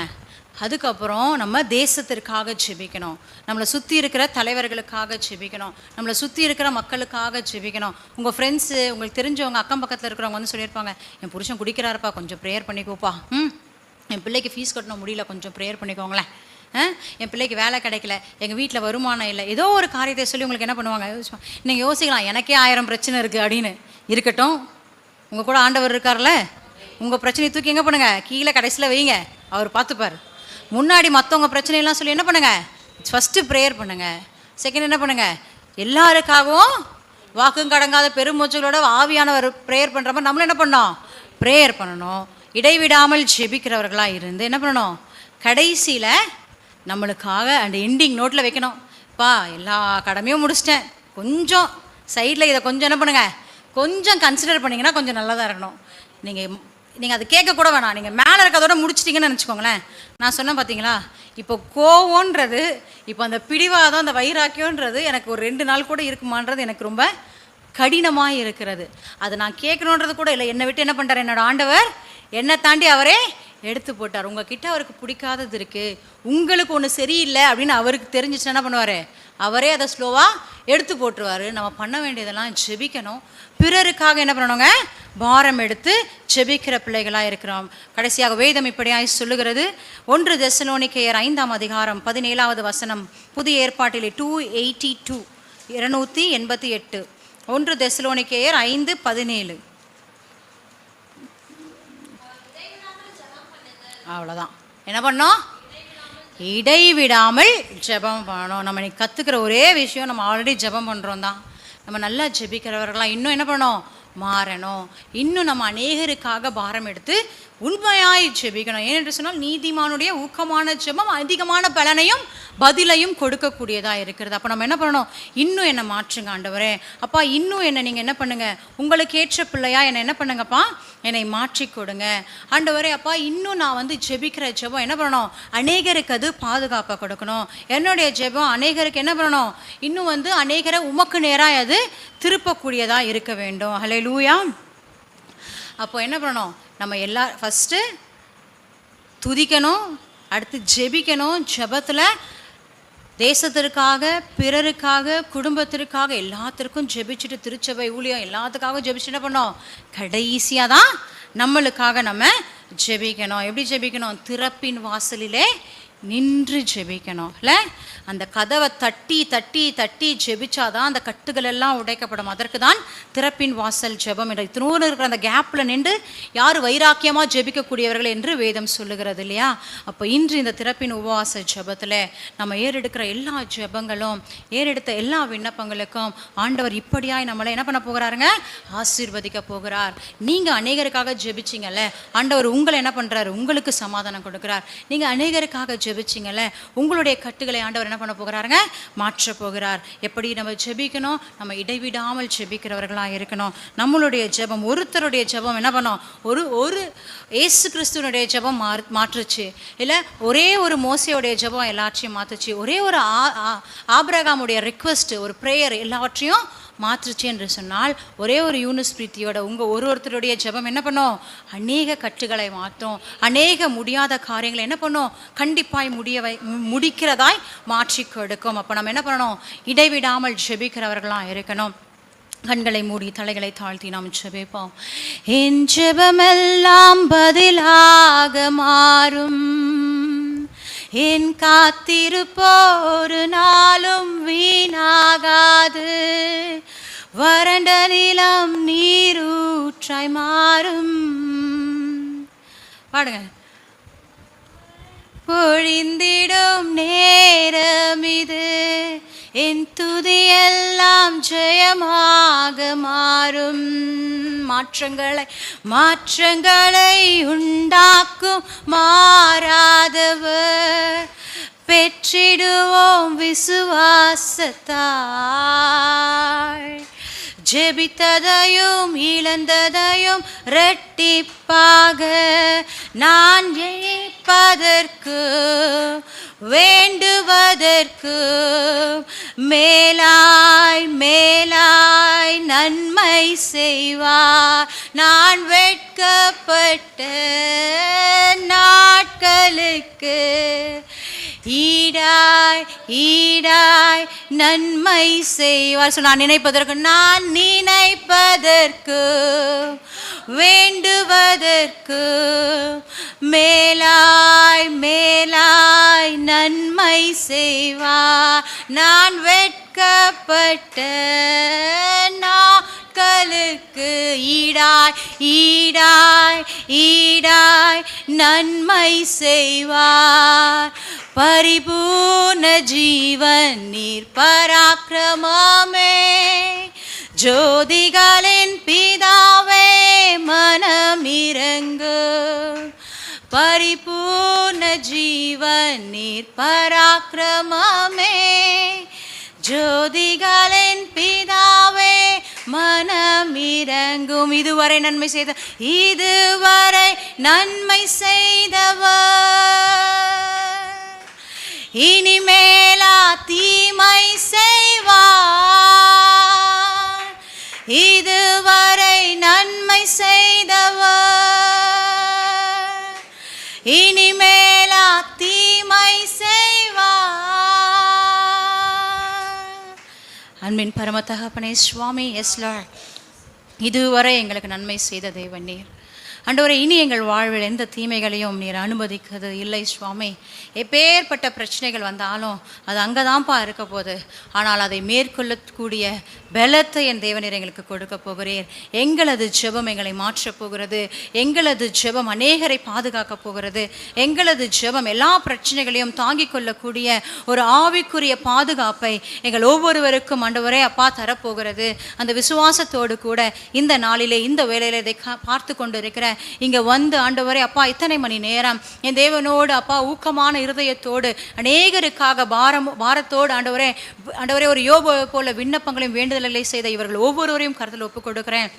அதுக்கப்புறம் நம்ம தேசத்திற்காக ஜெபிக்கணும். நம்மளை சுற்றி இருக்கிற தலைவர்களுக்காக ஜெபிக்கணும். நம்மளை சுற்றி இருக்கிற மக்களுக்காக ஜெபிக்கணும். உங்கள் ஃப்ரெண்ட்ஸு, உங்களுக்கு தெரிஞ்சவங்க, அக்கம் பக்கத்தில் இருக்கிறவங்க வந்து சொல்லியிருப்பாங்க, என் புருஷன் குடிக்கிறாருப்பா, கொஞ்சம் ப்ரேயர் பண்ணிக்கோப்பா. என் பிள்ளைக்கு ஃபீஸ் கட்டணும் முடியல, கொஞ்சம் ப்ரேயர் பண்ணிக்கோங்களேன். என் பிள்ளைக்கு வேலை கிடைக்கல, எங்கள் வீட்டில் வருமானம் இல்லை, ஏதோ ஒரு காரியத்தை சொல்லி உங்களுக்கு என்ன பண்ணுவாங்க? நீங்கள் யோசிக்கலாம், எனக்கே 1000 பிரச்சனை இருக்குது அப்படின்னு. இருக்கட்டும், உங்கள் கூட ஆண்டவர் இருக்கார்ல, உங்கள் பிரச்சனையை தூக்கி எங்கே பண்ணுங்க? கீழே கடைசியில் வைங்க, அவர் பார்த்துப்பார். முன்னாடி மற்றவங்க பிரச்சனையெல்லாம் சொல்லி என்ன பண்ணுங்கள்? ஃபஸ்ட்டு ப்ரேயர் பண்ணுங்கள். செகண்ட் என்ன பண்ணுங்கள்? எல்லாருக்காகவும் வாக்கும் கடங்காத பெருமூச்சலோட ஆவியானவர் ப்ரேயர் பண்ணுற மாதிரி நம்மளும் என்ன பண்ணோம்? ப்ரேயர் பண்ணணும். இடைவிடாமல் ஜெபிக்கிறவர்களாக இருந்து என்ன பண்ணணும்? கடைசியில் நம்மளுக்காக அந்த எண்டிங் நோட்டில் வைக்கணும். எல்லா கடமையும் முடிச்சிட்டேன், கொஞ்சம் சைடில் இதை கொஞ்சம் என்ன பண்ணுங்கள், கொஞ்சம் கன்சிடர் பண்ணிங்கன்னா கொஞ்சம் நல்லதாக இருக்கணும். நீங்கள் அது கேட்கக்கூட வேணாம், நீங்கள் மேலே இருக்கிறதோட முடிச்சிட்டிங்கன்னு நினச்சிக்கோங்களேன். நான் சொன்னேன் பார்த்தீங்களா, இப்போ கோவன்றது, இப்போ அந்த பிடிவாதம், அந்த வைராக்கியன்றது எனக்கு ஒரு 2 நாள் கூட இருக்குமான்றது எனக்கு ரொம்ப கடினமாக இருக்கிறது. அதை நான் கேட்கணுன்றது கூட இல்லை. என்னை விட்டு என்ன பண்ணுறார் என்னோடய ஆண்டவர்? என்னை தாண்டி அவரே எடுத்து போட்டார். உங்ககிட்ட அவருக்கு பிடிக்காதது இருக்குது, உங்களுக்கு ஒன்று சரியில்லை அப்படின்னு அவருக்கு தெரிஞ்சிச்சுன்னா என்ன பண்ணுவார்? அவரே அதை ஸ்லோவாக எடுத்து போட்டுருவார். நம்ம பண்ண வேண்டியதெல்லாம் ஜெபிக்கணும். பிறருக்காக என்ன பண்ணணுங்க? பாரம் எடுத்து ஜெபிக்கிற பிள்ளைகளாக இருக்கிறோம். கடைசியாக வேதம் இப்படியாய் சொல்லுகிறது. 1 தெசலோனிக்கேயர் 5ஆம் அதிகாரம் 17வது வசனம், புதிய ஏற்பாட்டிலே 282, 288. 1 தெசலோனிக்கேயர் 5:17. அவ்வளோதான். என்ன பண்ணோம்? இடைவிடாமல் ஜெபம் பண்ணணும். நம்ம இன்னைக்கு கற்றுக்கிற ஒரே விஷயம், நம்ம ஆல்ரெடி ஜெபம் பண்ணுறோம் தான். நம்ம நல்லா ஜெபிக்கிறவர்களாம் இன்னும் என்ன பண்ணணும்? மாறணும். இன்னும் நம்ம அநேகருக்காக பாரம் எடுத்து உண்மையாய் ஜெபிக்கணும். ஏனென்று சொன்னால் நீதிமானுடைய ஊக்கமான ஜெபம் அதிகமான பலனையும் பதிலையும் கொடுக்கக்கூடியதாக இருக்கிறது. அப்போ நம்ம என்ன பண்ணணும்? இன்னும் என்னை மாற்றுங்க ஆண்டவரே, அப்பா இன்னும் என்னை நீங்கள் என்ன பண்ணுங்க, உங்களுக்கு ஏற்ற பிள்ளையா என்னை என்ன பண்ணுங்கப்பா, என்னை மாற்றி கொடுங்க ஆண்டவரே. அப்பா இன்னும் நான் ஜெபிக்கிற ஜெபம் என்ன பண்ணணும்? அநேகருக்கு அது பாதுகாப்பை கொடுக்கணும். என்னுடைய ஜெபம் அநேகருக்கு என்ன பண்ணணும்? இன்னும் அநேகரை உமக்கு நேராக அது திருப்பக்கூடியதாக இருக்க வேண்டும். ஹல்லேலூயா. அப்போ என்ன பண்ணணும்? நம்ம ஃபஸ்ட்டு துதிக்கணும், அடுத்து ஜெபிக்கணும். ஜெபத்தில் தேசத்திற்காக, பிறருக்காக, குடும்பத்திற்காக எல்லாத்திற்கும் ஜெபிச்சுட்டு, திருச்சபை ஊழியம் எல்லாத்துக்காக ஜெபிச்சு என்ன பண்ணோம்? கடைசியாக தான் நம்மளுக்காக நம்ம ஜெபிக்கணும். எப்படி ஜெபிக்கணும்? திறப்பின் வாசலிலே நின்று ஜெபிக்கணும். இல்லை, அந்த கதவை தட்டி தட்டி தட்டி ஜெபிச்சாதான் அந்த கட்டுகள் எல்லாம் உடைக்கப்படும். அதற்கு தான் திறப்பின் வாசல் ஜெபம் என்ற இத்தனோடு இருக்கிற அந்த கேப்பில் நின்று யார் வைராக்கியமாக ஜெபிக்கக்கூடியவர்கள் என்று வேதம் சொல்லுகிறது இல்லையா? அப்போ இன்று இந்த திறப்பின் உபவாச ஜெபத்தில் நம்ம ஏறெடுக்கிற எல்லா ஜெபங்களும், ஏறெடுத்த எல்லா விண்ணப்பங்களுக்கும் ஆண்டவர் இப்படியாய் நம்மளை என்ன பண்ண போகிறாருங்க? ஆசீர்வதிக்க போகிறார். நீங்கள் அநேகருக்காக ஜெபிச்சிங்கல்ல, ஆண்டவர் உங்களை என்ன பண்ணுறாரு? உங்களுக்கு சமாதானம் கொடுக்குறார். நீங்கள் அநேகருக்காக ஜெபிச்சிங்கல்ல, உங்களுடைய கட்டுகளை ஆண்டவர் என்ன பண்ண போகிறாருங்க? மாற்ற போகிறார். எப்படி நம்ம ஜெபிக்கணும்? நம்ம இடைவிடாமல் ஜெபிக்கிறவர்களாக இருக்கணும். நம்மளுடைய ஜெபம், ஒருத்தருடைய ஜெபம் என்ன பண்ணோம்? ஒரு இயேசு கிறிஸ்துவனுடைய ஜெபம் மாற்றுச்சு இல்லை, ஒரே ஒரு மோசையோடைய ஜெபம் எல்லாத்தையும் மாற்றுச்சு, ஒரே ஒரு ஆபிரகாமுடைய ரிக்வெஸ்ட், ஒரு ப்ரேயர் எல்லாவற்றையும் மாற்றுச்சு என்று சொன்னால், ஒரே ஒரு யூனிஸ் பிரீத்தியோட ஒருத்தருடைய ஜெபம் என்ன பண்ணும்? அநேக கட்டுகளை மாற்றும், அநேக முடியாத காரியங்களை என்ன பண்ணும்? கண்டிப்பாய் முடிக்கிறதாய் மாற்றி கொடுக்கும். அப்போ நம்ம என்ன பண்ணணும்? இடைவிடாமல் ஜெபிக்கிறவர்களாக இருக்கணும். கண்களை மூடி தலைகளை தாழ்த்தி நாம் ஜெபிப்போம். என் ஜெபமெல்லாம் பதிலாக மாறும், என் காத்திருப்போரு நாளும் வீணாகாது, வறண்ட நிலம் நீரூற்றாய் மாறும். பாடுங்க. பொழிந்திடும் நேரம் இது, என் துதியெல்லாம் ஜெயமாக மாறும். மாற்றங்களை உண்டாக்கும் மாறாதவர், பெற்றிடுவோம் விசுவாசத்தால். ஜெபித்ததையும் இழந்ததையும் இரட்டிப்பாக நான் ஜெயிப்பதற்கு, வேண்டுவதற்கு மேலாய் மேலாய் நன்மை செய்வார். நான் வெட்கப்பட்ட நாட்களுக்கு ஈடாய் ஈடாய் நன்மை செய்வார். நான் நினைப்பதற்கு வேண்டுவதற்கு மேலாய் மேலாய் நன்மை செய்வார். நான் வெட்கப்பட்ட நாட்களுக்கு ஈடாய் ஈடாய் ஈடாய் நன்மை செய்வார். பரிபூர்ண ஜீவன் நீர் பராக்கிரமமே, ஜோதிகளின் பிதாவே மனமிரங்கு. பரிபூர்ண ஜீவன் நீர் பராக்கிரமமே, ஜோதிகளின் பிதாவே மனமிரங்கும். இதுவரை நன்மை செய்தவர் இனிமேலா தீமை செய்வார். இதுவரை நன்மை செய்தவர் இனிமேலா தீமை செய்வார். அன்பின் பரம தகப்பனே சுவாமி, எஸ் லார்ட், இதுவரை எங்களுக்கு நன்மை செய்த தேவன் நீர். ஆண்டவரே, இனி எங்கள் வாழ்வில் எந்த தீமைகளையும் நீர் அனுமதிக்கிறது இல்லை சுவாமி. எப்பேற்பட்ட பிரச்சனைகள் வந்தாலும் அது அங்கே தான்ப்பா இருக்க போகுது. ஆனால் அதை மேற்கொள்ளக்கூடிய பலத்தை என் தேவனீர் எங்களுக்கு கொடுக்க போகிறீர். எங்களது ஜெபம் எங்களை மாற்றப் போகிறது. எங்களது ஜெபம் அநேகரை பாதுகாக்க போகிறது. எங்களது ஜெபம் எல்லா பிரச்சனைகளையும் தாங்கிக் கொள்ளக்கூடிய ஒரு ஆவிக்குரிய பாதுகாப்பை எங்கள் ஒவ்வொருவருக்கும் ஆண்டவரே அப்பா தரப்போகிறது. அந்த விசுவாசத்தோடு கூட இந்த நாளிலே இந்த வேளையில இதை பார்த்து கொண்டு இருக்கிற இங்கே வந்து ஆண்டவரே அப்பா இத்தனை மணி நேரம் என் தேவனோடு அப்பா ஊக்கமான இருதயத்தோடு அநேகருக்காக பாரத்தோடு ஆண்டவரே ஒரு யோபு போல விண்ணப்பங்களையும் வேண்டுதல்களை செய்த இவர்கள் ஒவ்வொருவரையும் கருத்தில் ஒப்புக் கொடுக்கிறேன்.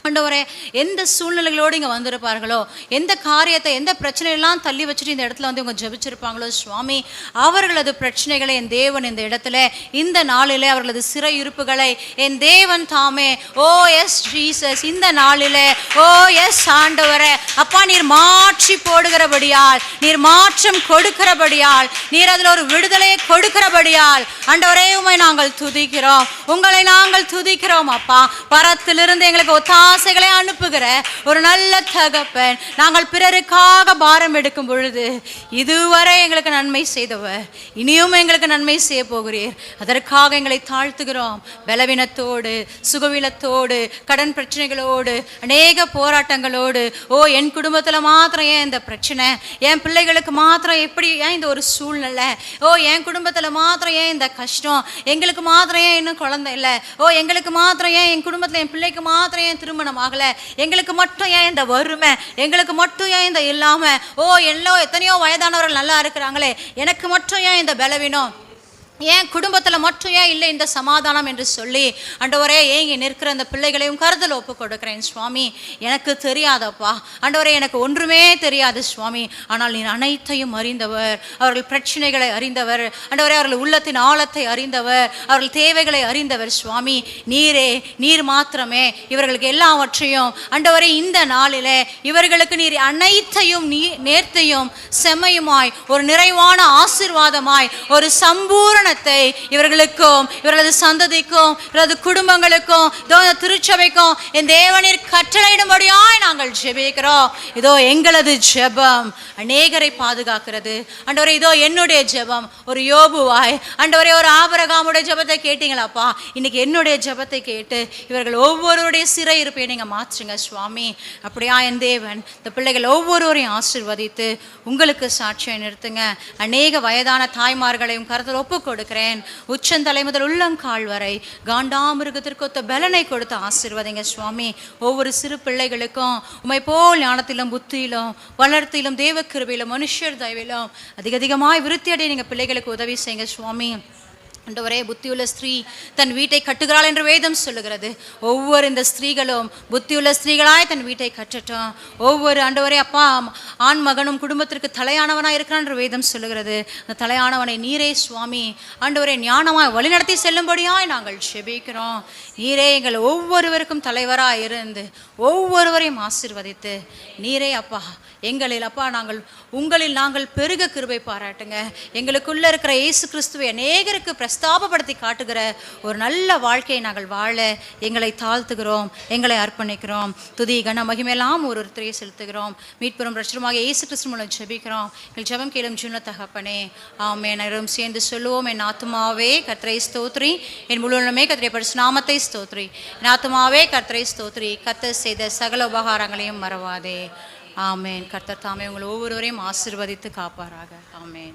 ஆண்டவரே, எந்த சூழ்நிலைகளோடு இங்கே வந்திருப்பார்களோ, எந்த காரியத்தை எந்த பிரச்சனையெல்லாம் தள்ளி வச்சுட்டு இந்த இடத்துல வந்து இவங்க ஜெபிச்சிருப்பாங்களோ சுவாமி, அவர்களது பிரச்சனைகளை என் தேவன் இந்த இடத்துல இந்த நாளிலே அவர்களது சிறை இருப்புகளை என் தேவன் தாமே ஓ எஸ் ஜீசஸ் இந்த நாளிலே ஓ எஸ் ஆண்டவரே அப்பா நீர் மாற்றி போடுகிறபடியால், நீர் மாற்றம் கொடுக்கிறபடியால், நீர் அதில் ஒரு விடுதலையை கொடுக்கிறபடியால் ஆண்டவரே உம்மை நாங்கள் துதிக்கிறோம், உங்களை நாங்கள் துதிக்கிறோம். அப்பா பரத்திலிருந்து எங்களுக்கு ஆசைகளை அனுப்புகிற ஒரு நல்ல தகப்பன், நாங்கள் பிறருக்காக பாரம் எடுக்கும் பொழுது இதுவரை எங்களுக்கு நன்மை செய்தவர், இனியும் எங்களுக்கு நன்மை செய்ய போகிறீர். அதற்காக எங்களை தாழ்த்துகிறோம். பலவீனத்தோடு சுகவீனத்தோடு கடன் பிரச்சனைகளோடு அநேக போராட்டங்களோடு ஓ என் குடும்பத்தில் மாத்திரம் ஏன் இந்த பிரச்சனை, என் பிள்ளைகளுக்கு மாத்திரம் எப்படி ஏன் இந்த ஒரு சூழ்நிலை, ஓ என் குடும்பத்தில் மாத்திரம் ஏன் இந்த கஷ்டம், எங்களுக்கு மாத்திரம் ஏன் இன்னும் குழந்தை இல்லை, ஓ எங்களுக்கு மாத்திரம் ஏன் என் குடும்பத்தில் என் பிள்ளைக்கு மாத்திரம் ஏன் திருமணம் ஆகல, எங்களுக்கு மட்டும் ஏன் இந்த வறுமை, எங்களுக்கு மட்டும் ஏன் இந்த இல்லாம, ஓ எத்தனையோ வயதானவர்கள் நல்லா இருக்கிறாங்களே, எனக்கு மட்டும் ஏன் இந்த பலவீனம், ஏன் குடும்பத்தில் மட்டும் ஏன் இல்லை இந்த சமாதானம் என்று சொல்லி ஆண்டவரே ஏங்கி நிற்கிற அந்த பிள்ளைகளையும் கருத்தில் ஒப்பு கொடுக்கிறேன் சுவாமி. எனக்கு தெரியாதப்பா ஆண்டவரே, எனக்கு ஒன்றுமே தெரியாது சுவாமி, ஆனால் நீர் அனைத்தையும் அறிந்தவர், அவர்கள் பிரச்சனைகளை அறிந்தவர் ஆண்டவரே, அவர்கள் உள்ளத்தின் ஆழத்தை அறிந்தவர், அவர்கள் தேவைகளை அறிந்தவர் சுவாமி. நீர் மாத்திரமே இவர்களுக்கு எல்லாவற்றையும் ஆண்டவரே இந்த நாளிலே இவர்களுக்கு நீர் அனைத்தையும் நேர்த்தையும் செம்மையுமாய் ஒரு நிறைவான ஆசீர்வாதமாய் ஒரு சம்பூரண இவர்களுக்கும் இவர்களது சந்ததிக்கும் இவரது குடும்பங்களுக்கும் திருச்சபைக்கும் என் தேவனீர் கட்டளையிடும்படியாய் நாங்கள் ஜெபிக்கிறோம். இதோ எங்களது ஜெபம் அநேகரை பாதுகாக்கிறது ஆண்டவரே. இதோ என்னுடைய ஜெபம் ஒரு யோபுவாய் ஆண்டவரே ஒரு ஆபிரகாமுடைய ஜெபத்தை கேட்டீங்களாப்பா, இன்னைக்கு என்னுடைய ஜெபத்தை கேட்டு இவர்கள் ஒவ்வொருவருடைய சிறை இருப்பை நீங்க மாற்றுங்க சுவாமி. அப்படியா என் தேவன் இந்த பிள்ளைகள் ஒவ்வொருவரையும் ஆசீர்வதித்து உங்களுக்கு சாட்சியை நிறுத்துங்க. அநேக வயதான தாய்மார்களையும் கருத்தில் ஒப்பு கொடுக்கிறேன். உச்சந்தலை முதல் உள்ளங்கால் வரை காண்டாமிருகத்திற்கு ஒத்த பலனை கொடுத்து ஆசீர்வதிங்க சுவாமி. ஒவ்வொரு சிறு பிள்ளைகளுக்கும் உம்மை போல் ஞானத்திலும் புத்தியிலும் வளர்த்திலும் தேவ கிருபையிலும் மனுஷர் தயவிலும் அதிகமாய் விருத்தி அடைய நீங்க பிள்ளைகளுக்கு உதவி செய்யுங்க சுவாமி. ஆண்டவரே, புத்தியுள்ள ஸ்திரீ தன் வீட்டை கட்டுகிறாள் என்று வேதம் சொல்லுகிறது. ஒவ்வொரு இந்த ஸ்திரீகளும் புத்தியுள்ள ஸ்திரீகளாய் தன் வீட்டை கட்டட்டும். ஒவ்வொரு ஆண்டவரே அப்பா ஆண் மகனும் குடும்பத்திற்கு தலையானவனாய் இருக்கிறான் என்று வேதம் சொல்லுகிறது. அந்த தலையானவனை நீரே சுவாமி ஆண்டவரே ஞானமாய் வழிநடத்தி செல்லும்படியாய் நாங்கள் ஜெபிக்கிறோம். நீரே எங்கள் ஒவ்வொருவருக்கும் தலைவராய் இருந்து ஒவ்வொருவரையும் ஆசீர்வதித்து நீரே அப்பா எங்களில் அப்பா உங்களில் நாங்கள் பெருக கிருபை பாராட்டுங்க. எங்களுக்குள்ள இருக்கிற இயேசு கிறிஸ்துவை அநேகருக்கு பிரஸ்தாபப்படுத்தி காட்டுகிற ஒரு நல்ல வாழ்க்கையை நாங்கள் வாழ எங்களை தாழ்த்துகிறோம், எங்களை அர்ப்பணிக்கிறோம். துதி கன மகிமையெல்லாம் ஒருத்தரையே செலுத்துகிறோம். மீட்பெரும் ரட்சகருமாக இயேசு கிறிஸ்து மூலம் ஜெபிக்கிறோம். எங்கள் ஜெபம் கேளும் ஜீவனுள்ள தகப்பனே, ஆமென். அனைவரும் சேர்ந்து சொல்லுவோம். என் ஆத்துமாவே கர்த்தரை ஸ்தோத்ரி, என் முழு உள்ளமே கர்த்தருடைய பரிசுத்த நாமத்தை ஸ்தோத்ரி. என் ஆத்துமாவே கர்த்தரை ஸ்தோத்ரி, கர்த்தர் செய்த சகல உபகாரங்களையும் மறவாதே. ஆமேன். கர்த்தர் தாமே உங்களை ஒவ்வொருவரையும் ஆசீர்வதித்து காப்பாராக. ஆமேன்.